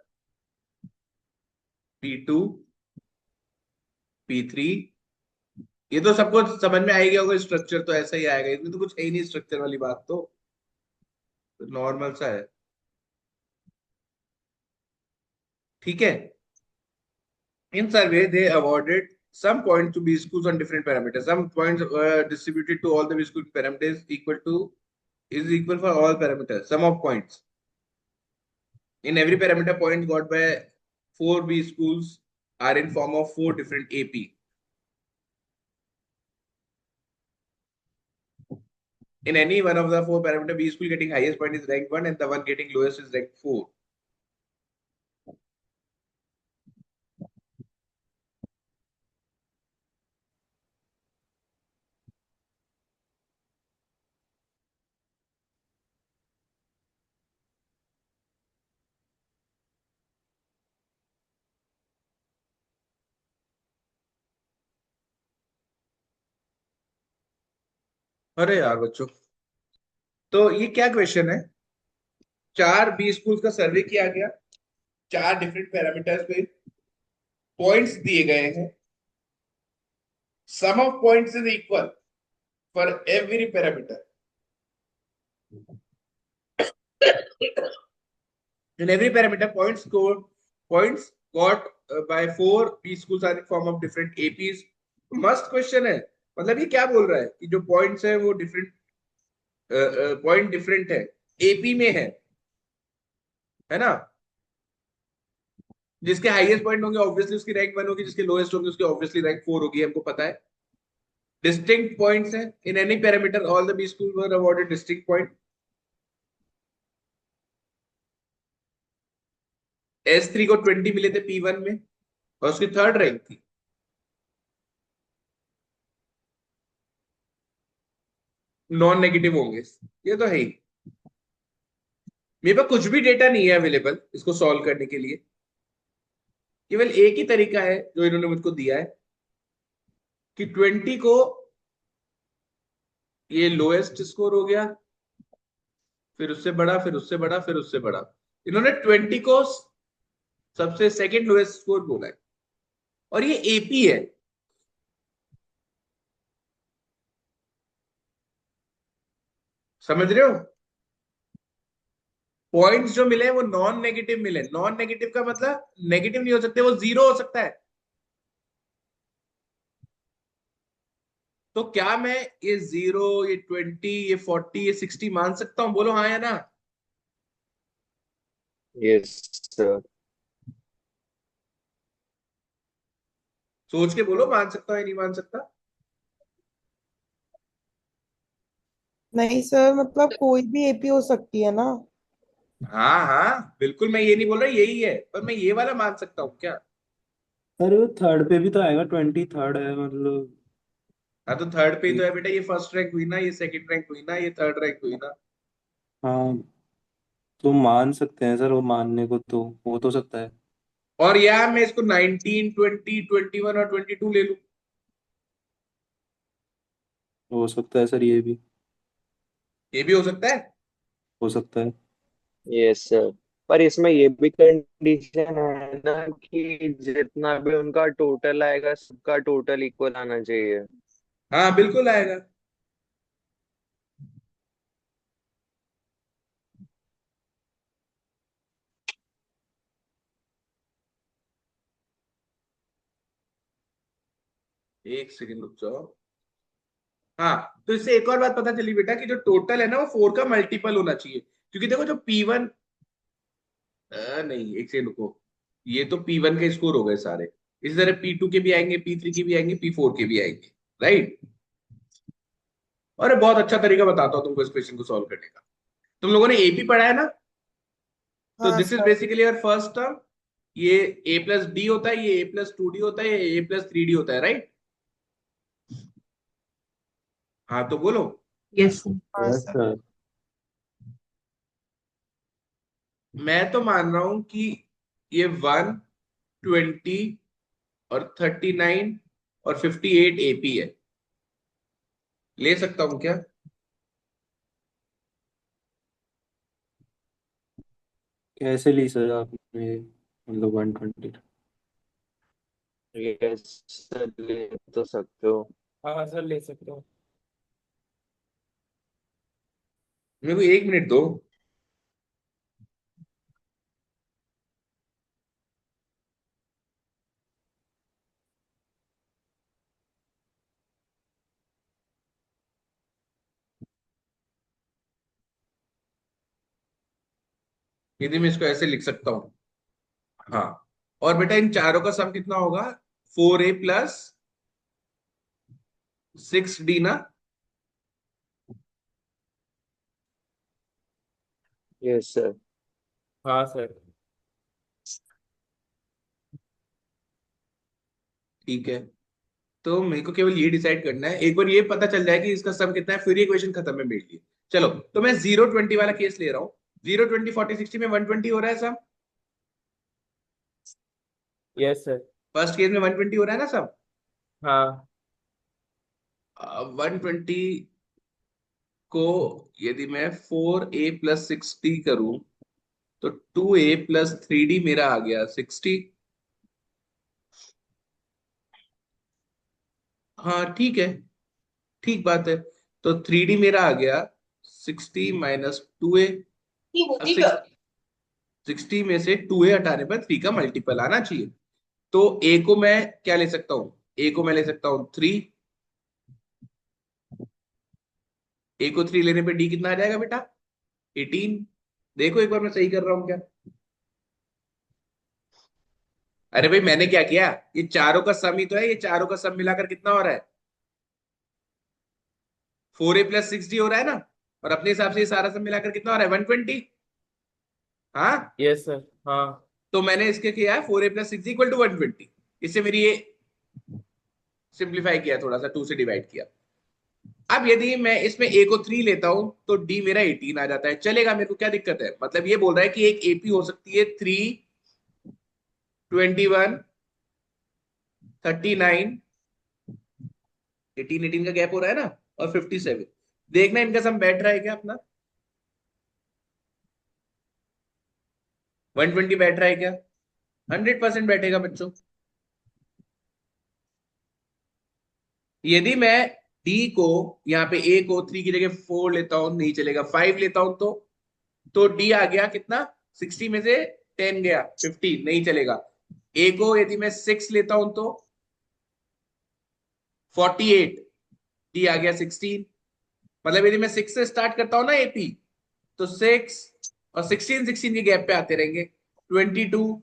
P2, P3। ये तो सबको समझ में आएगा होगा, स्ट्रक्चर तो ऐसा ही आएगा, इसमें तो कुछ है ही नहीं स्ट्रक्चर वाली बात, तो नॉर्मल सा है। ठीक है। In survey, they awarded some points to B schools on different parameters. Some points distributed to all the B school parameters is equal for all parameters. Sum of points in every parameter point got by 4 B schools are in form of 4 different AP. In any one of the four parameter, B school getting highest point is rank 1 and the one getting lowest is rank 4. अरे यार बच्चों, तो ये क्या question है? 4 B school का सर्वे किया गया, 4 डिफरेंट पैरामीटर्स पे पॉइंट्स दिए गए हैं, sum of points is equal for every parameter. In every parameter, points got by 4 B schools are in form of different APs. मस्त क्वेश्चन है. मतलब ये क्या बोल रहा है कि जो पॉइंट्स है वो डिफरेंट पॉइंट डिफरेंट है, एपी में है ना? जिसके हाईएस्ट पॉइंट होंगे ऑब्वियसली उसकी रैंक 1 होगी, जिसके लोएस्ट होंगे उसकी ऑब्वियसली रैंक 4 होगी, हमको पता है. डिस्टिंक्ट पॉइंट्स है. In any parameter all the B school were awarded distinct point. S3 को 20 मिले थे P1 में और उसकी 3rd रैंक थी. नॉन नेगेटिव होंगे, ये तो है ही. मेरे पास कुछ भी डेटा नहीं है अवेलेबल इसको सॉल्व करने के लिए. केवल एक ही तरीका है जो इन्होंने मुझको दिया है कि 20 को ये लोएस्ट स्कोर हो गया, फिर उससे बड़ा, फिर उससे बड़ा, फिर उससे बड़ा. इन्होंने 20 को सबसे सेकंड लोएस्ट स्कोर बोला है और ये एपी है. समझ रहे हो? पॉइंट्स जो मिले वो नॉन नेगेटिव मिले. नॉन नेगेटिव का मतलब नेगेटिव नहीं हो सकते, वो 0 हो सकता है. तो क्या मैं ये 0, ये 20, ये 40, ये 60 मान सकता हूं? बोलो हाँ या ना. Yes sir. सोच के बोलो, मान सकता हूं या नहीं मान सकता. नहीं सर, मतलब कोई भी एपी हो सकती है ना. हाँ हाँ बिल्कुल, मैं ये नहीं बोल रहा यही है, पर मैं ये वाला मान सकता हूँ क्या? अरे वो थर्ड पे भी तो आएगा, 23rd है मतलब. हाँ तो 3rd पे ही तो है बेटा. ये 1st रैंक हुई ना, ये 2nd रैंक हुई ना, ये 3rd रैंक हुई ना. हाँ तो मान सकते हैं सर, वो मानने को तो हो तो सकता है. और या मैं इसको 19, 20, 21 और 22 ले लूं. हो सकता है सर, ये भी ये भी हो सकता है. हो सकता है. Yes sir. पर इसमें ये भी कंडीशन है ना कि जितना भी उनका टोटल आएगा सबका टोटल इक्वल आना चाहिए. हाँ बिल्कुल आएगा. एक सेकंड रुक जाओ. हाँ तो इससे एक और बात पता चली बेटा कि जो टोटल है ना वो 4 का मल्टीपल होना चाहिए. क्योंकि देखो जो P1 नहीं, एक सेकंड रुको. ये तो P1 के स्कोर हो गए सारे. इसी तरह P2 के भी आएंगे, P3 के भी आएंगे, P4 के भी आएंगे. राइट. अरे बहुत अच्छा तरीका बताता हूँ तुमको इस क्वेश्चन को सॉल्व करने का. तुम लोगों ने एपी पढ़ा है ना? तो हाँ this is sir. Basically your first term. ये a प्लस डी होता है, ये a प्लस 2d होता है, ये a प्लस 3d होता है. राइट. हाँ तो बोलो. Yes sir. हाँ यस सर. सर. मैं तो मान रहा हूं कि ये 1, 20 और 39 और 58 एपी है. ले सकता हूं क्या? कैसे ली सर आपने, मतलब 120? यस सर, ले तो सकते हो. हाँ सर ले सकते हो. मेरे को 1 मिनट दो. यदि मैं इसको ऐसे लिख सकता हूँ. हाँ. और बेटा इन चारों का सम कितना होगा? 4a प्लस 6d ना. Yes sir. हाँ सर। ठीक है, तो मेरे को केवल ये डिसाइड करना है, एक बार ये पता चल जाए कि इसका सम कितना है, फिर ये क्वेश्चन खत्म है मेरे लिए। चलो, तो मैं 0-20 वाला केस ले रहा हूँ। 0-20-40-60 में 120 हो रहा है sum. Yes sir. First case में 120 हो रहा है ना सम। हाँ 120 को यदि मैं 4a+60 करूं, तो 2a+3d मेरा आ गया 60। हाँ ठीक है, ठीक बात है। तो 3d मेरा आ गया 60 माइनस 2a। अब 60 में से 2a हटाने पर 3 का मल्टीपल आना चाहिए। तो a को मैं क्या ले सकता हूँ, a को मैं ले सकता हूँ 3। a को 3 लेने पे d कितना आ जाएगा बेटा, 18। देखो एक बार मैं सही कर रहा हूँ क्या। अरे भाई मैंने क्या किया, ये चारों का सम ही तो है, ये चारों का सम मिलाकर कितना हो रहा है, 4a+6d हो रहा है ना। और अपने हिसाब से ये सारा सम मिलाकर कितना हो रहा है, 120। हाँ, यस सर। हाँ तो मैंने इसके किया है 4a+6 = 120। इससे मेरी ये सिंप्लीफाई किया, थोड़ा सा 2 से डिवाइड किया। अब यदि मैं इसमें a को 3 लेता हूं तो d मेरा 18 आ जाता है, चलेगा, मेरे को क्या दिक्कत है। मतलब ये बोल रहा है कि एक AP हो सकती है 3, 21, 39, 18 का गैप हो रहा है ना, और 57। देखना इनका सम बैठ रहा है क्या अपना, 120 बैठ रहा है क्या। 100% बैठेगा बच्चों। यदि मैं d को, यहाँ पे a को 3 की जगह 4 लेता हूं, नहीं चलेगा। 5 लेता हूं तो d आ गया कितना, 60 में से 10 गया 50, नहीं चलेगा। a को यदि मैं 6 लेता हूं तो 48, d आ गया 16। मतलब यदि मैं 6 से स्टार्ट करता हूं ना AP, तो 6 और 16 के गैप पे आते रहेंगे। 22,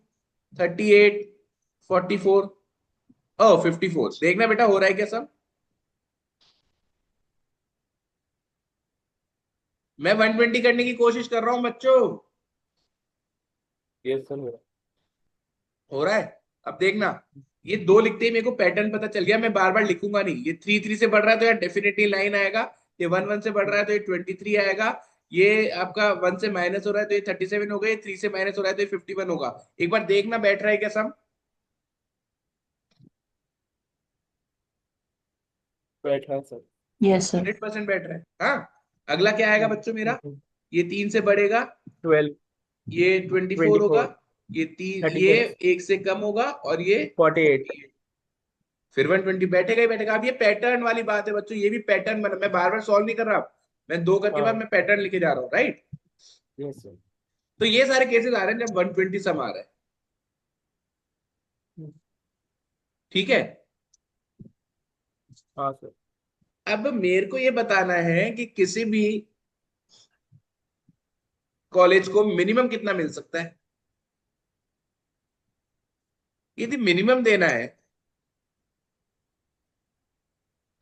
38, 44 और 54। देखना बेटा हो रहा है क्या सब। मैं 120 करने की कोशिश कर रहा हूं बच्चों, यस सर। हो रहा है। अब देखना, ये 2 लिखते ही मेरे को पैटर्न पता चल गया, मैं बार बार लिखूंगा नहीं। ये 3 से बढ़ रहा है तो यार डेफिनेटली 9 आएगा। ये 1 से बढ़ रहा है तो ये 23 आएगा। ये आपका 1 से माइनस हो रहा है तो ये 37 होगा। ये 3 से माइनस हो रहा है तो ये 51 होगा। एक बार देखना बैठ रहा है क्या सम। बैठा सर। Yes sir. 100% बैठ रहा है। हाँ, अगला क्या आएगा बच्चों मेरा, ये 3 से बढ़ेगा, 12, ये 24 होगा, 24, ये 3, ये 36, 1 से कम होगा, और ये 48। 48। फिर 120 बैठेगा ही बैठेगा। अब ये पैटर्न वाली बात है बच्चों, ये भी पैटर्न बना, मैं बार बार सॉल्व नहीं कर रहा। मैं 2 करके बाद हाँ मैं पैटर्न लिखे जा रहा हूँ, राइट। Yes sir. तो ये सारे केसेस आ रहे हैं जब 120 सम आ रहा है। ठीक है, हाँ सर। अब मेरे को ये बताना है कि किसी भी कॉलेज को मिनिमम कितना मिल सकता है। यदि मिनिमम देना है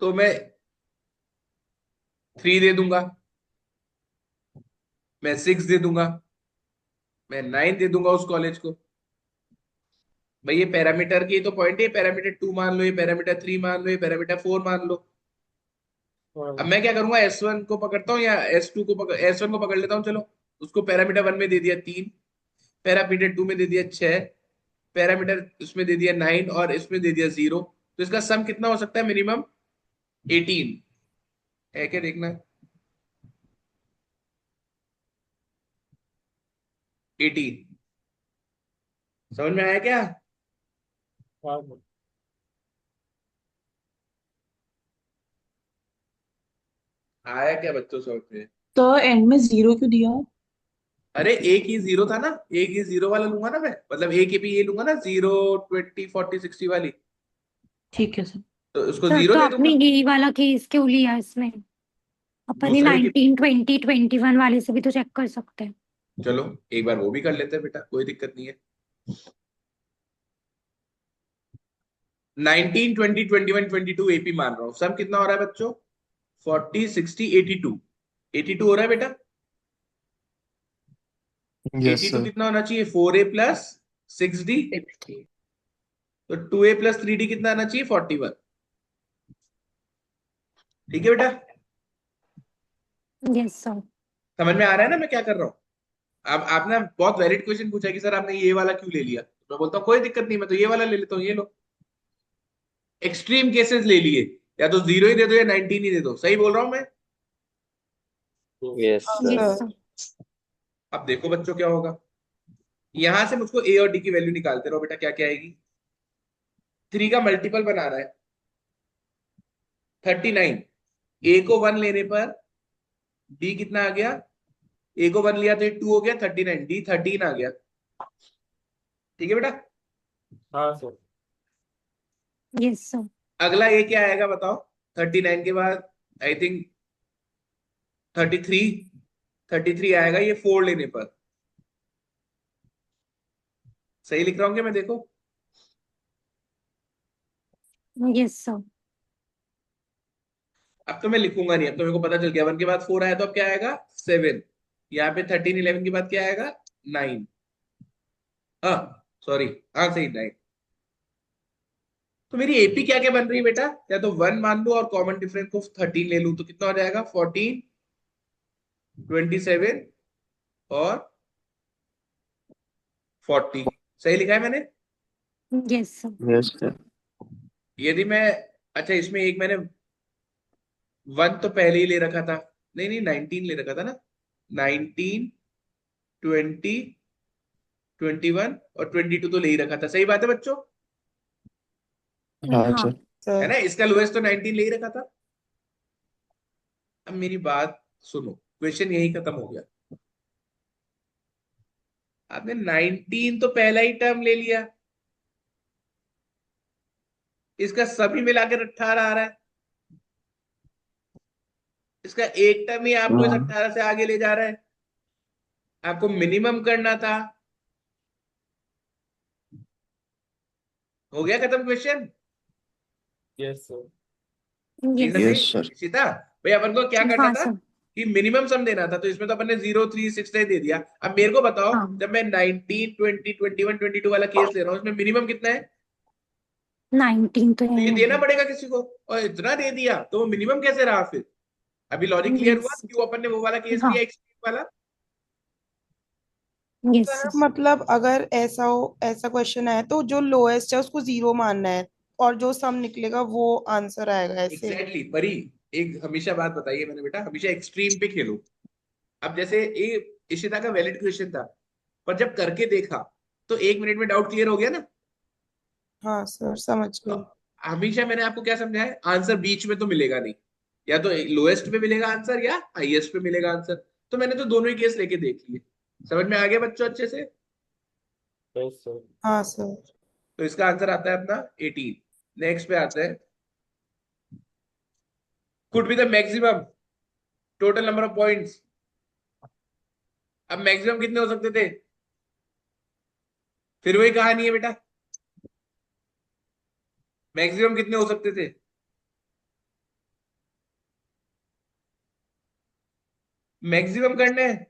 तो मैं 3 दे दूंगा, मैं 6 दे दूंगा, मैं 9 दे दूंगा उस कॉलेज को। भाई ये पैरामीटर की तो पॉइंट है, पैरामीटर 2 मान लो, ये पैरामीटर 3 मान लो, ये पैरामीटर 4 मान लो। अब हाँ मैं क्या करूंगा, S1 को पकड़ता हूँ या S2 को पकड़, S1 को पकड़ लेता हूँ। चलो, उसको पैरामीटर 1 में दे दिया 3, पैरामीटर 2 में दे दिया 6, पैरामीटर उसमें दे दिया 9, और इसमें दे दिया 0। तो इसका सम कितना हो सकता है मिनिमम, 18 है क्या, देखना 18। समझ में आया क्या। हाँ सर। आया क्या बच्चों समझ में। तो एंड में 0 क्यों दिया? अरे एक ही 0 था ना, एक ही 0 वाला लूंगा ना मैं, मतलब एक ही भी ये लूंगा ना, 0, 20, 40, 60 वाली। ठीक है सर। तो उसको सर 0 तो दे आपने दूंगा। यही वाला केस क्यों लिया इसमें, अपन ही दूसरे में 19, 20, 21 वाले से भी तो चेक कर सकते हैं। चलो एक बार वो भी कर लेते हैं बेटा, कोई दिक्कत नहीं है। 19, 20, 21, 22 AP मान रहा हूं। सम कितना हो रहा है बच्चों, 40, 60, 82। 82 हो रहा है बेटा। Yes AC2 sir. कितना होना चाहिए? 4A plus 6D। तो 2A प्लस 3D कितना आना चाहिए? 41। ठीक है बेटा, यस सर। समझ में आ रहा है ना मैं क्या कर रहा हूँ? अब आपने बहुत वैलिड क्वेश्चन पूछा कि सर आपने ये वाला क्यों ले लिया, मैं बोलता हूँ कोई दिक्कत नहीं, मैं तो ये वाला ले लेता हूँ, ये लो। एक्सट्रीम केसेस ले लिए, या तो 0 ही दे दो या 19 ही दे दो, सही बोल रहा हूँ मैं? यस हाँ सर। Yes sir. सर। अब देखो बच्चों क्या होगा, यहां से मुझको A और D की वैल्यू निकालते रहो बेटा, क्या क्या आएगी? 3 का मल्टीपल बना रहा है 39। A को 1 लेने पर D कितना आ गया? A को 1 लिया तो ये 2 हो गया, 39, D 13 आ गया। ठीक है बेटा, हाँ सर। Yes sir. अगला A क्या आएगा बताओ? 39 के बाद आई थिंक 33, 33 आएगा ये 4 लेने पर। सही लिख रहा हूँ क्या मैं? देखो, यस सर। अब तो मैं लिखूंगा नहीं, अब तो मेरे को पता चल गया 1 के बाद 4 आया तो अब क्या आएगा? 7। यहाँ पे 13 11 के बाद क्या आएगा? 9। हाँ सॉरी, हाँ सही 9। तो मेरी एपी क्या क्या बन रही है बेटा? या तो 1 मान लो और कॉमन डिफरेंस को 13 ले लूं तो कितना हो जाएगा? 14, 27 और 40। सही लिखा है मैंने? Yes sir. Yes sir. यदि मैं, अच्छा इसमें एक मैंने 1 तो पहले ही ले रखा था, नहीं नहीं 19 ले रखा था ना, 19, 20, 21 और 22 तो ले ही रखा था, सही बात है बच्चों? हाँ हाँ सर। है सर ना, इसका लोएस्ट तो 19 ले ही रखा था। अब मेरी बात सुनो, क्वेश्चन यही खत्म हो गया। आपने 19 तो पहला ही टर्म ले लिया, इसका सभी मिलाकर 18 आ रहा है, इसका एक टर्म ही आपको इस हाँ 18 से आगे ले जा रहा है। आपको मिनिमम करना था। हो गया खत्म क्वेश्चन? Yes sir. ठीक है यस। सही यस सर। सीता भाई, अपन को क्या करना हाँ था सर। कि मिनिमम सम देना था, तो इसमें तो अपन ने 0 3 6 दे दिया। अब मेरे को बताओ, हाँ जब मैं 19 20 21 22 वाला केस ले रहा हूँ, इसमें मिनिमम कितना है? 19 तो तो ये है। देना पड़ेगा किसी को, और इतना दे दिया तो वो मिनिमम कैसे रहा फिर? अभी लॉजिक क्लियर हुआ यस। क्यों अपन ने वो वाला केस हाँ। लिया, एक्सट्रीम वाला? यस। सर मतलब अगर ऐसा हो, ऐसा क्वेश्चन है तो जो लोएस्ट है उसको 0 मानना है और जो सम निकलेगा वो आंसर आएगा ऐसे। एग्जैक्टली परी, एक हमेशा बात बताइए मैंने बेटा, हमेशा एक्सट्रीम पे खेलो। अब जैसे ये इशिता का वैलिड क्वेश्चन था, पर जब करके देखा तो 1 मिनट में डाउट क्लियर हो गया ना। हाँ सर समझ तो गई। हमेशा मैंने आपको क्या समझाया है, आंसर बीच में तो मिलेगा नहीं, या तो लोएस्ट पे मिलेगा आंसर या हाईएस्ट पे मिलेगा आंसर। तो मैंने तो दोनों ही केस लेके देख लिए। समझ में आ गया बच्चों अच्छे से? Yes sir. हाँ सर। तो इसका आंसर आता है अपना 18। नेक्स्ट पे आता है, could be the maximum total number of points. अब मैक्सिमम कितने हो सकते थे? फिर वही कहानी है बेटा, मैक्सिमम कितने हो सकते थे? मैक्सिमम करने हैं।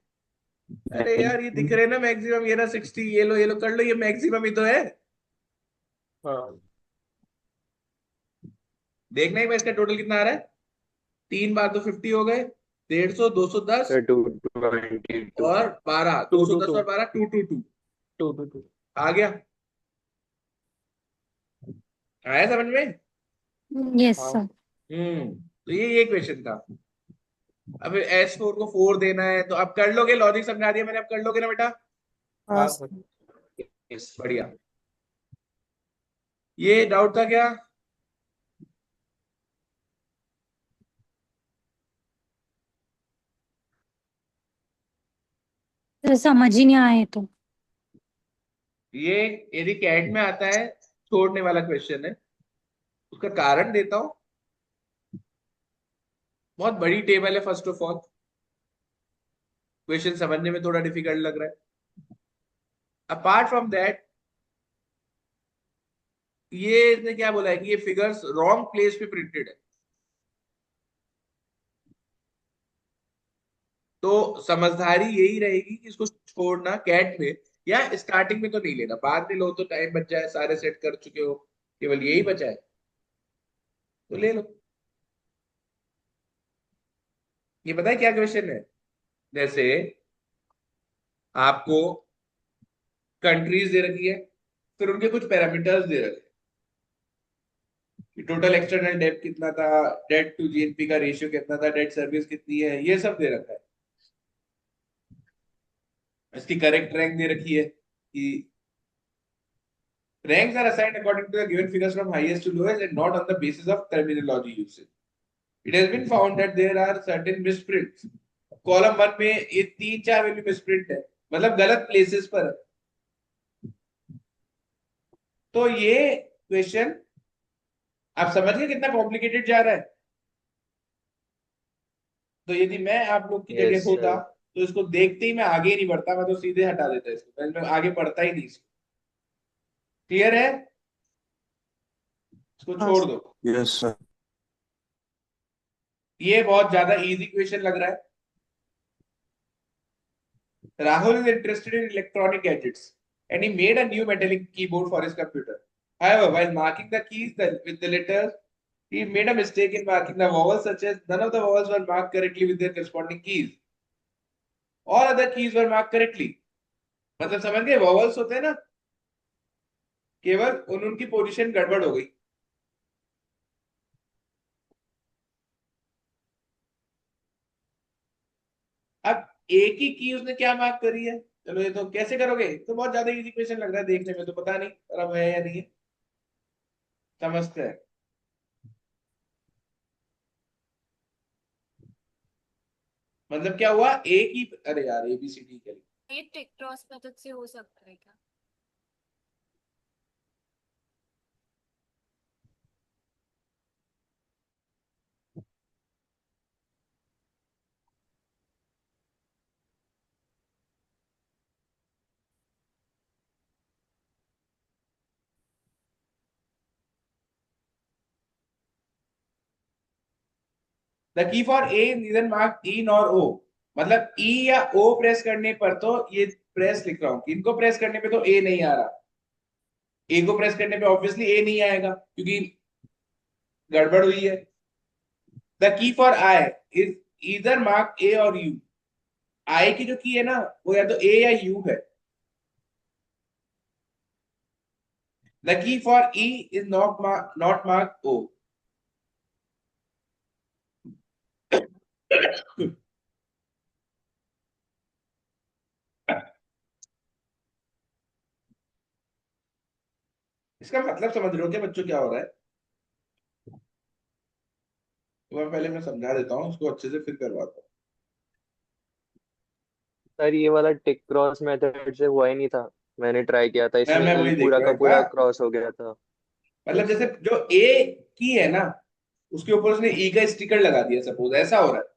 अरे यार ये दिख रहे हैं ना मैक्सिमम, ये ना 60, ये लो कर लो, ये मैक्सिमम ही तो है। हाँ देखना ही मैं इसका टोटल कितना आ रहा है। 3 बार तो 50 हो गए, 150, 210 सर 222। और 12, टू 210 और 12, 222 टू टू टू। आ गया। आया समझ में? यस हाँ सर। तो ये क्वेश्चन था। अब S4 को 4 देना है, तो अब कर लोगे, लॉजिक समझा दिया मैंने, अब कर लोगे ना बेटा? हाँ हाँ सर। सर। यस बढ़िया। ये डाउट था क्या? तो समझ ही नहीं आए तो। ये यदि कैट में आता है, छोड़ने वाला क्वेश्चन है, उसका कारण देता हूं। बहुत बड़ी टेबल है फर्स्ट ऑफ ऑल, क्वेश्चन समझने में थोड़ा डिफिकल्ट लग रहा है। अपार्ट फ्रॉम दैट, ये इसने क्या बोला है कि ये फिगर्स रॉन्ग प्लेस पे प्रिंटेड है। तो समझदारी यही रहेगी कि इसको छोड़ना कैट में, या स्टार्टिंग में तो नहीं लेना, बाद में लो तो टाइम बच जाए, सारे सेट कर चुके हो, केवल यही बचा है तो ले लो। ये पता है क्या क्वेश्चन है? जैसे आपको कंट्रीज दे रखी है, फिर उनके कुछ पैरामीटर्स दे रखे हैं, टोटल एक्सटर्नल डेट कितना था, डेट टू जीएनपी का रेशियो कितना था, डेट सर्विस कितनी है, ये सब दे रखा है। इसकी करेक्ट रैंक दे रखी है कि ranks are assigned according to the given figures from highest to lowest and not on the basis of terminology usage. It has been found that there are certain misprints. Column 1 में ये 3-4 value misprint है, मतलब गलत places पर है। तो ये question आप समझ गए कितना कॉम्प्लिकेटेड जा रहा है? तो यदि मैं आप लोग की यस जगह होता सर। तो इसको देखते ही मैं आगे नहीं बढ़ता, मैं तो सीधे हटा देता इसको, मैं आगे बढ़ता ही नहीं इसको। क्लियर है? इसको हाँ छोड़ सर। दो। Yes sir. ये बहुत ज्यादा इजी क्वेश्चन लग रहा है। Rahul is interested in electronic gadgets and he made a new metallic keyboard for his computer. However, while marking the keys with the letters, he made a mistake in marking the vowels, such as none of the vowels were marked correctly with their corresponding keys. All other keys were marked correctly. मतलब समझ गए, vowels होते हैं ना, केवल उनकी position गड़बड़ हो गई। अब एक ही की उसने क्या मार्क करी है, चलो ये तो कैसे करोगे, तो बहुत ज्यादा इजी क्वेश्चन लग रहा है देखने में, तो पता नहीं और अब है या नहीं है, समझते हैं। मतलब क्या हुआ, एक ही, अरे यार एबीसीडी के लिए ये टिक क्रॉस मेथड से हो सकता है क्या? The key for A neither mark E nor O, मतलब ई या ओ प्रेस करने पर तो ये प्रेस लिख रहा हूं, इनको प्रेस करने पे तो ए नहीं आ रहा, ए को प्रेस करने पे ऑब्वियसली ए नहीं आएगा क्योंकि गड़बड़ हुई है। The key for I is इधर मार्क ए और यू, आई की जो की है ना वो या तो ए या यू है। The key for E is not mark O, इसका मतलब समझ रहे हो क्या बच्चों क्या हो रहा है? तो मैं समझा देता हूँ इसको अच्छे से, फिर करवाता हूँ। सर ये वाला टिक क्रॉस मेथड से हुआ ही नहीं था, मैंने ट्राई किया था, इसमें मैं ई वही देख पूरा रहा का हूँ एक पूरा बार, क्रॉस हो गया था। मतलब जैसे जो ए की है ना उसके ऊपर उसने ई का स्टिकर लगा दिया, सपोज ऐसा हो रहा है।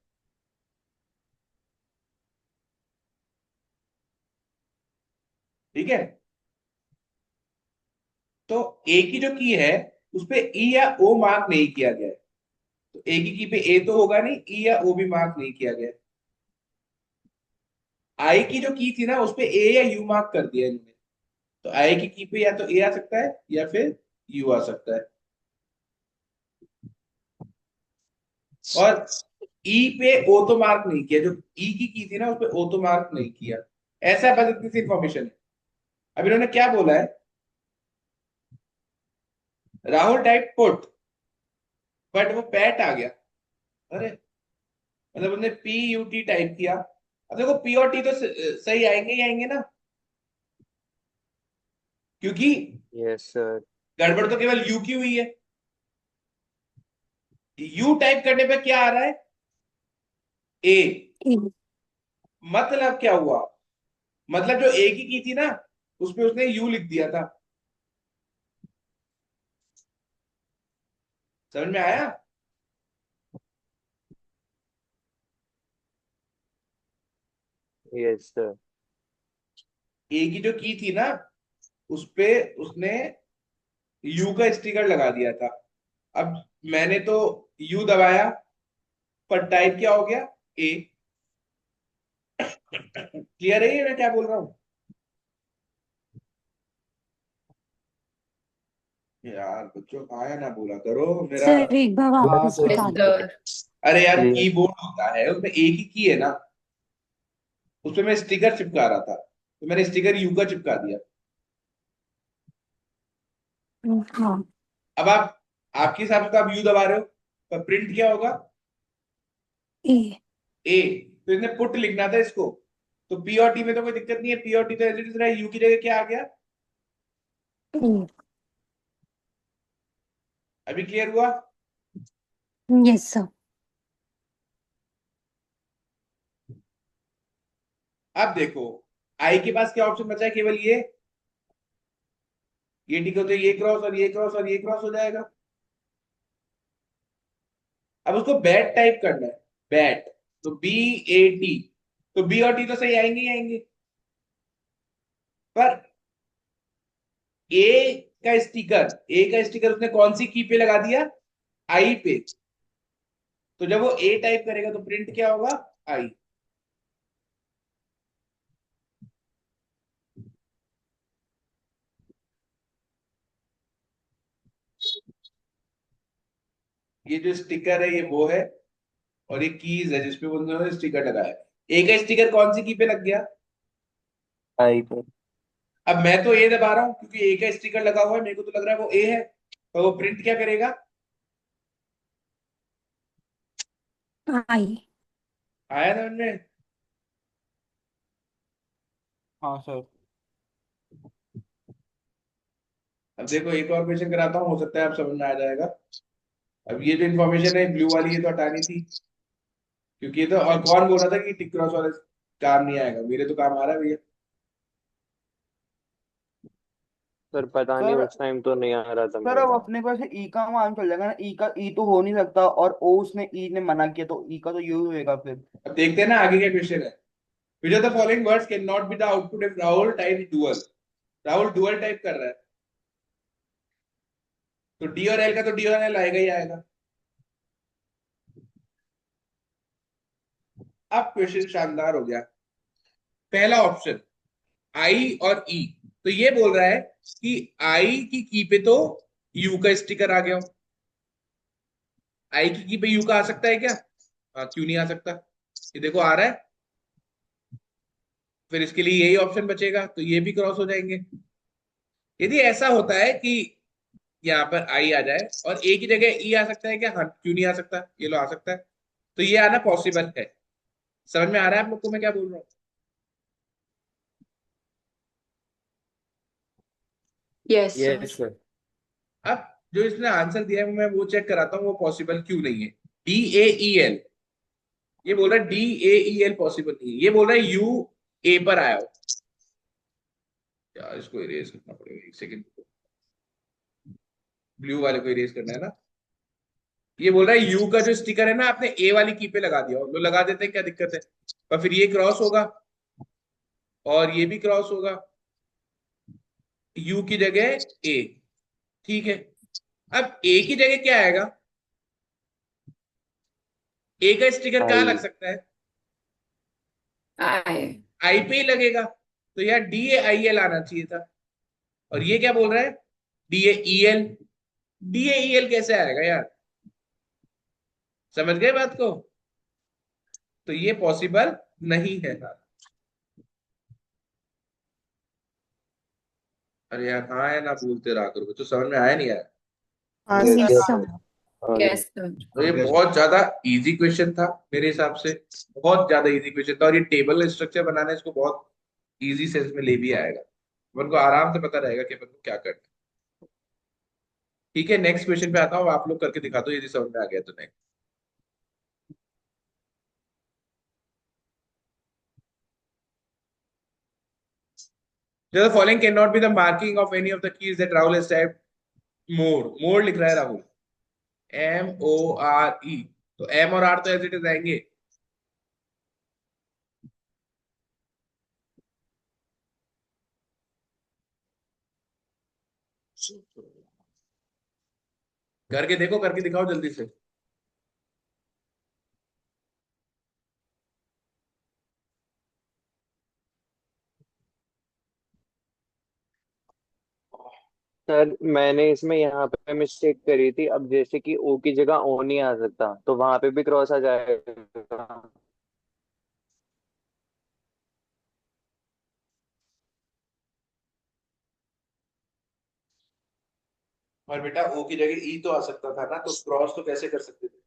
ठीक है, तो ए की जो की है उस पे ई या ओ मार्क नहीं किया गया है, तो ए की पे ए तो होगा नहीं, ई या ओ भी मार्क नहीं किया गया। आई की जो की थी ना उस पे ए या यू मार्क कर दिया इन्होंने, तो आई की पे या तो ए आ सकता है या फिर यू आ सकता है। और ई पे ओ तो मार्क नहीं किया, जो ई की थी ना उस पे ओ तो मार्क नहीं किया, ऐसा बस इतनी सी इंफॉर्मेशन है। अब इन्होंने क्या बोला है, राहुल टाइप पुट बट वो पैट आ गया, अरे मतलब उन्होंने पी यू टी टाइप किया। अब देखो पी और टी तो सही आएंगे ही आएंगे ना, क्योंकि यस सर। गड़बड़ तो केवल यू की हुई है। यू टाइप करने पे क्या आ रहा है, ए, मतलब क्या हुआ, मतलब जो ए की थी ना उसपे उसने यू लिख दिया था। समझ में आया? Yes sir. ए की जो की थी ना उसपे उसने यू का स्टिकर लगा दिया था। अब मैंने तो यू दबाया पर टाइप क्या हो गया, ए, क्लियर है ये मैं क्या बोल रहा हूँ? यार बच्चों आया ना बोला करो मेरा। सर एक बार हाँ वापस सर। बता यस दो। सर। अरे यार ये कीबोर्ड होता है उसमें एक ही की है ना, उसमें मैं स्टिकर चिपका रहा था तो मैंने स्टिकर यू का चिपका दिया। हाँ अब आप आपके हिसाब से तो आप यू दबा रहे हो, पर प्रिंट क्या होगा? ए ए। तो इसने पुट लिखना था इसको, तो पी और टी में तो कोई दिक्कत नहीं है, पी और टी तो एज इट इज रहा है, यू की जगह क्या आ गया? ए अभी क्लियर हुआ? Yes sir. अब देखो आई के पास क्या ऑप्शन बचा है? केवल ये टी को तो ये क्रॉस और ये क्रॉस और ये क्रॉस हो जाएगा। अब उसको बैट टाइप करना है, बैट, तो बी ए टी, तो बी और टी तो सही आएंगे ही आएंगे, पर ए का स्टिकर उसने कौन सी की पे लगा दिया? आई पे। तो जब वो ए टाइप करेगा तो प्रिंट क्या होगा? आई। ये जो स्टिकर है ये वो है, और ये कीज है जिसपे उन्होंने स्टिकर लगाया है। ए का स्टिकर कौन सी की पे लग गया? आई पे। अब मैं तो ए दबा रहा हूं क्योंकि ए का स्टिकर लगा हुआ है, मेरे को तो लग रहा है वो ए है, तो वो प्रिंट क्या करेगा? आई। आया समझ में? हाँ सर। अब देखो एक और क्वेश्चन कराता हूँ, हो सकता है आप समझ में आ जाएगा। अब ये जो इन्फॉर्मेशन है ब्लू वाली, ये तो हटानी थी, क्योंकि ये तो, और कौन बोल रहा था कि टिक क्रॉस वाले काम नहीं आएगा? मेरे तो काम आ रहा है भैया। सर पता नहीं सर उस टाइम तो नहीं आ रहा था सर मेरे अब को। अपने पास ई का मान चल जाएगा ना, ई का ई तो हो नहीं सकता, और ओ उसने ई ने मना किया तो ई का तो यू ही होएगा फिर। अब देखते हैं ना आगे क्या क्वेश्चन है। विच of the following words can not be the output if Rahul type dual? Rahul dual type कर रहा है, तो डी और एल का तो डी और एल आएगा ही आएगा। अब क्वेश्चन शानदार हो गया। पहला ऑप्शन आई और ई, तो ये बोल रहा है कि आई की पे तो यू का स्टिकर आ गया। आई की पे यू का आ सकता है क्या? क्यों नहीं आ सकता? ये देखो आ रहा है। फिर इसके लिए यही ऑप्शन बचेगा, तो ये भी क्रॉस हो जाएंगे। यदि ऐसा होता है कि यहाँ पर आई आ जाए और ए की जगह ई आ सकता है क्या? हाँ, क्यों नहीं आ सकता? ये लो आ सकता है, तो ये आना पॉसिबल है। समझ में आ रहा है आप लोग को मैं क्या बोल रहा हूँ? Yes sir. Yes sir. अब जो इसने आंसर दिया है मैं वो चेक कराता हूँ वो पॉसिबल क्यों नहीं है। डी ए ई एल, ये बोल रहा है D A E L possible नहीं है, ये बोल रहा है यू ए पर आया हो। यार इसको इरेज करना पड़ेगा, एक सेकंड। ब्लू वाले को इरेज करना है ना। ये बोल रहा है यू का जो स्टिकर है ना आपने ए वाली की पे लगा दिया, और लोग लगा देते हैं, क्या दिक्कत है? पर फिर ये क्रॉस होगा और ये भी क्रॉस होगा, यू की जगह ए। ठीक है, अब ए की जगह क्या आएगा? ए का स्टिकर कहाँ लग आई। सकता है? आए। आई पे ही लगेगा, तो यार डी ए आई एल आना चाहिए था। और ये क्या बोल रहा है? D A E L. D A E L कैसे आएगा यार? समझ गए बात को? तो ये पॉसिबल नहीं है यार। अरे यार कहाँ है ना, भूलते रहा करो तो समझ में आया नहीं यार। हाँ yes yes sir. Sir. Yes sir. तो ये बहुत ज्यादा इजी क्वेश्चन था मेरे हिसाब से, बहुत ज्यादा इजी क्वेश्चन था, और ये टेबल स्ट्रक्चर बनाना इसको बहुत इजी सेंस में ले भी आएगा। अपन को आराम से पता रहेगा कि अपन को क्या करना है। ठीक है, नेक्स्ट क्वेश्चन पे आता हूँ, आप लोग करके दिखा दो यदि समझ में आ गया तो। Next, the following cannot be the marking of any of the keys that Rahul has typed. More लिख रहा है Rahul, M O R E, तो एम और आर तो एज इट इज आएंगे। करके देखो, करके दिखाओ जल्दी से। सर मैंने इसमें यहाँ पे मिस्टेक करी थी। अब जैसे कि ओ की जगह ओ नहीं आ सकता, तो वहां पे भी क्रॉस आ जाएगा। और बेटा ओ की जगह ई तो आ सकता था ना, तो क्रॉस तो कैसे कर सकते थे?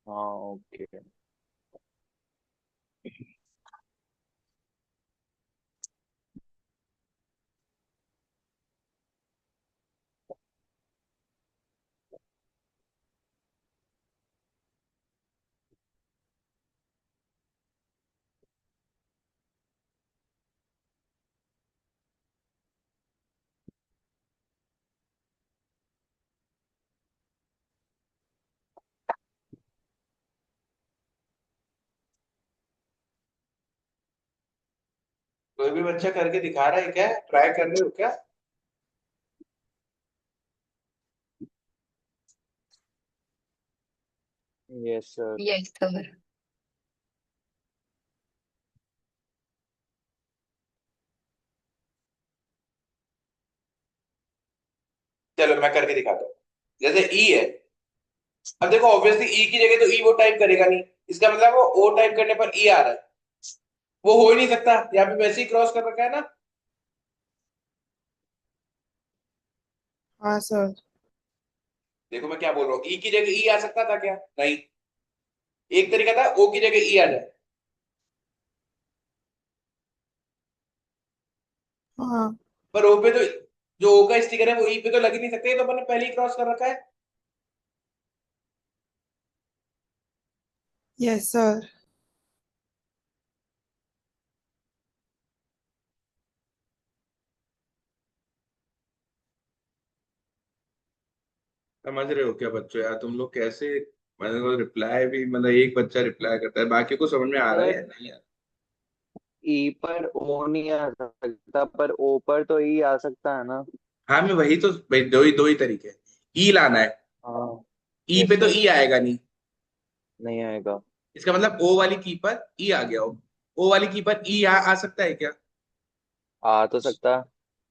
हाँ ओके। कोई भी बच्चा करके दिखा रहा है क्या? ट्राई कर रहे हो क्या? Yes sir. Yes sir. चलो मैं करके दिखाता हूँ। जैसे ई है, अब देखो ऑब्वियसली ई की जगह तो ई वो टाइप करेगा नहीं, इसका मतलब वो ओ टाइप करने पर ई आ रहा है, वो हो ही नहीं सकता, यहाँ पे वैसे ही क्रॉस कर रखा है ना। हाँ सर। देखो मैं क्या बोल रहा हूँ, ई की जगह ई आ सकता था क्या? नहीं। एक तरीका था ओ की जगह ई आ जाए। हाँ। पर ओ पे तो, जो ओ का स्टिकर है वो ई पे तो लग ही नहीं सकते, ये तो अपन ने पहले ही क्रॉस कर रखा है। Yes sir. समझ रहे हो क्या बच्चों? यार तुम लोग कैसे, मतलब रिप्लाई भी, मतलब एक बच्चा रिप्लाई करता है, बाकी को समझ में आ रहा है या सर नहीं यार? ई पर ओ नहीं आ सकता, पर ओ पर तो ई आ सकता है ना। हाँ मैं वही तो भाई, दो ही तरीके हैं। ई लाना है, हाँ। ई पे यस तो सर। ई आएगा नहीं, नहीं आएगा। इसका मतलब ओ वाली की पर ई आ गया हो। ओ वाली की पर ई यहाँ आ सकता है क्या? आ तो सकता है।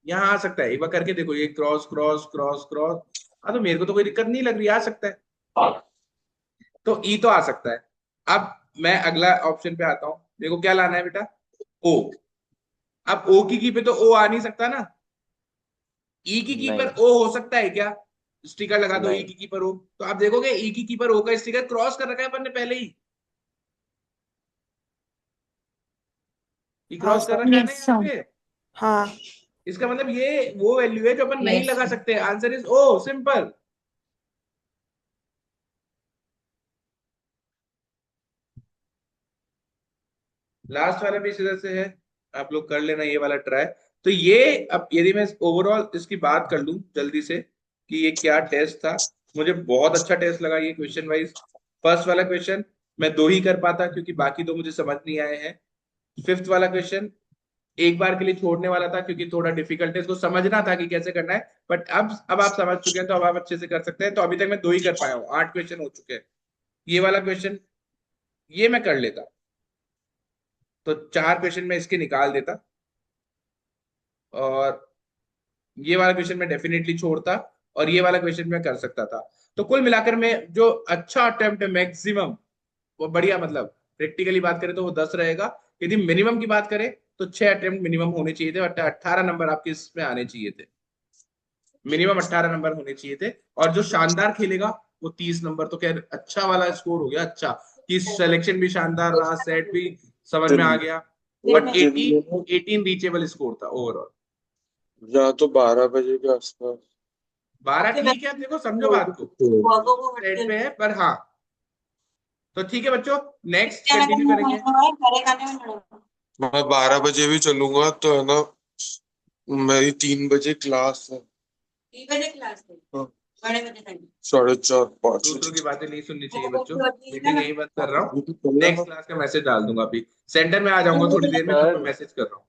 यहाँ आ सकता है, एक बार करके देखो, ये क्रॉस क्रॉस क्रॉस क्रॉस। हाँ तो मेरे को तो कोई दिक्कत नहीं लग रही, आ सकता है, तो ई तो आ सकता है। अब मैं अगला ऑप्शन पे आता हूँ, देखो क्या लाना है बेटा, ओ। अब ओ की पे तो ओ आ नहीं सकता ना, ई की पर नहीं। ओ हो सकता है क्या? स्टिकर लगा दो ई नहीं। की पर ओ, तो आप देखोगे ई की पर ओ का स्टिकर क्रॉस कर रखा है अपन ने पहले ही, ये हाँ क्रॉस कर सर। रखा है ना यस यहाँ सर। पे। हाँ। इसका मतलब ये वो वैल्यू है जो अपन नहीं यस लगा सर। सकते, answer is O, simple. Last वाला भी इसी तरह से है, आप लोग कर लेना ये वाला ट्राई। तो ये, अब यदि मैं ओवरऑल इसकी बात कर लूं जल्दी से कि ये क्या टेस्ट था, मुझे बहुत अच्छा टेस्ट लगा ये क्वेश्चन वाइज। फर्स्ट वाला क्वेश्चन मैं दो ही कर पाता क्योंकि बाकी दो मुझे समझ नहीं आए हैं। फिफ्थ वाला क्वेश्चन एक बार के लिए छोड़ने वाला था क्योंकि थोड़ा डिफिकल्ट है, इसको समझना था कि कैसे करना है, बट अब आप समझ चुके हैं तो अब आप अच्छे से कर सकते हैं। तो अभी तक मैं दो ही कर पाया हूँ, 8 क्वेश्चन हो चुके हैं। ये वाला क्वेश्चन ये मैं कर लेता, तो 4 क्वेश्चन में इसके निकाल देता, और ये वाला क्वेश्चन मैं डेफिनेटली छोड़ता, और ये वाला क्वेश्चन मैं कर सकता था। तो कुल मिलाकर में जो अच्छा अटेम्प्ट है मैक्सिमम, वो बढ़िया, मतलब प्रैक्टिकली बात करें तो वो 10 रहेगा। यदि मिनिमम की बात करें तो 6 अटेम्प्ट मिनिमम होने चाहिए थे, और 18 नंबर आपके इसमें आने चाहिए थे, मिनिमम 18 नंबर होने चाहिए थे। और जो शानदार खेलेगा वो 30 नंबर, तो क्या अच्छा वाला स्कोर हो गया, अच्छा कि सिलेक्शन भी शानदार रहा, सेट भी समझ में आ गया। बट दिन में 18 रीचेबल स्कोर था ओवरऑल। या तो 12 बजे के आसपास। 12 ठीक है, आप देखो समझो बात को, सेट पे है, पर हाँ। तो ठीक है बच्चों, नेक्स्ट कंटिन्यू करेंगे। मैं 12 बजे भी चलूंगा तो है ना, मेरी 3 बजे क्लास है। हाँ, 4:30 5 दूसरों की बजे। बातें नहीं सुननी चाहिए बच्चों, मीटिंग यहीं बंद कर रहा ये हूँ। तो चलेगा नेक्स्ट ना। क्लास का मैसेज डाल दूंगा, अभी सेंटर में आ जाऊंगा थोड़ी देर में, तब मैं सर मैसेज कर रहा हूँ।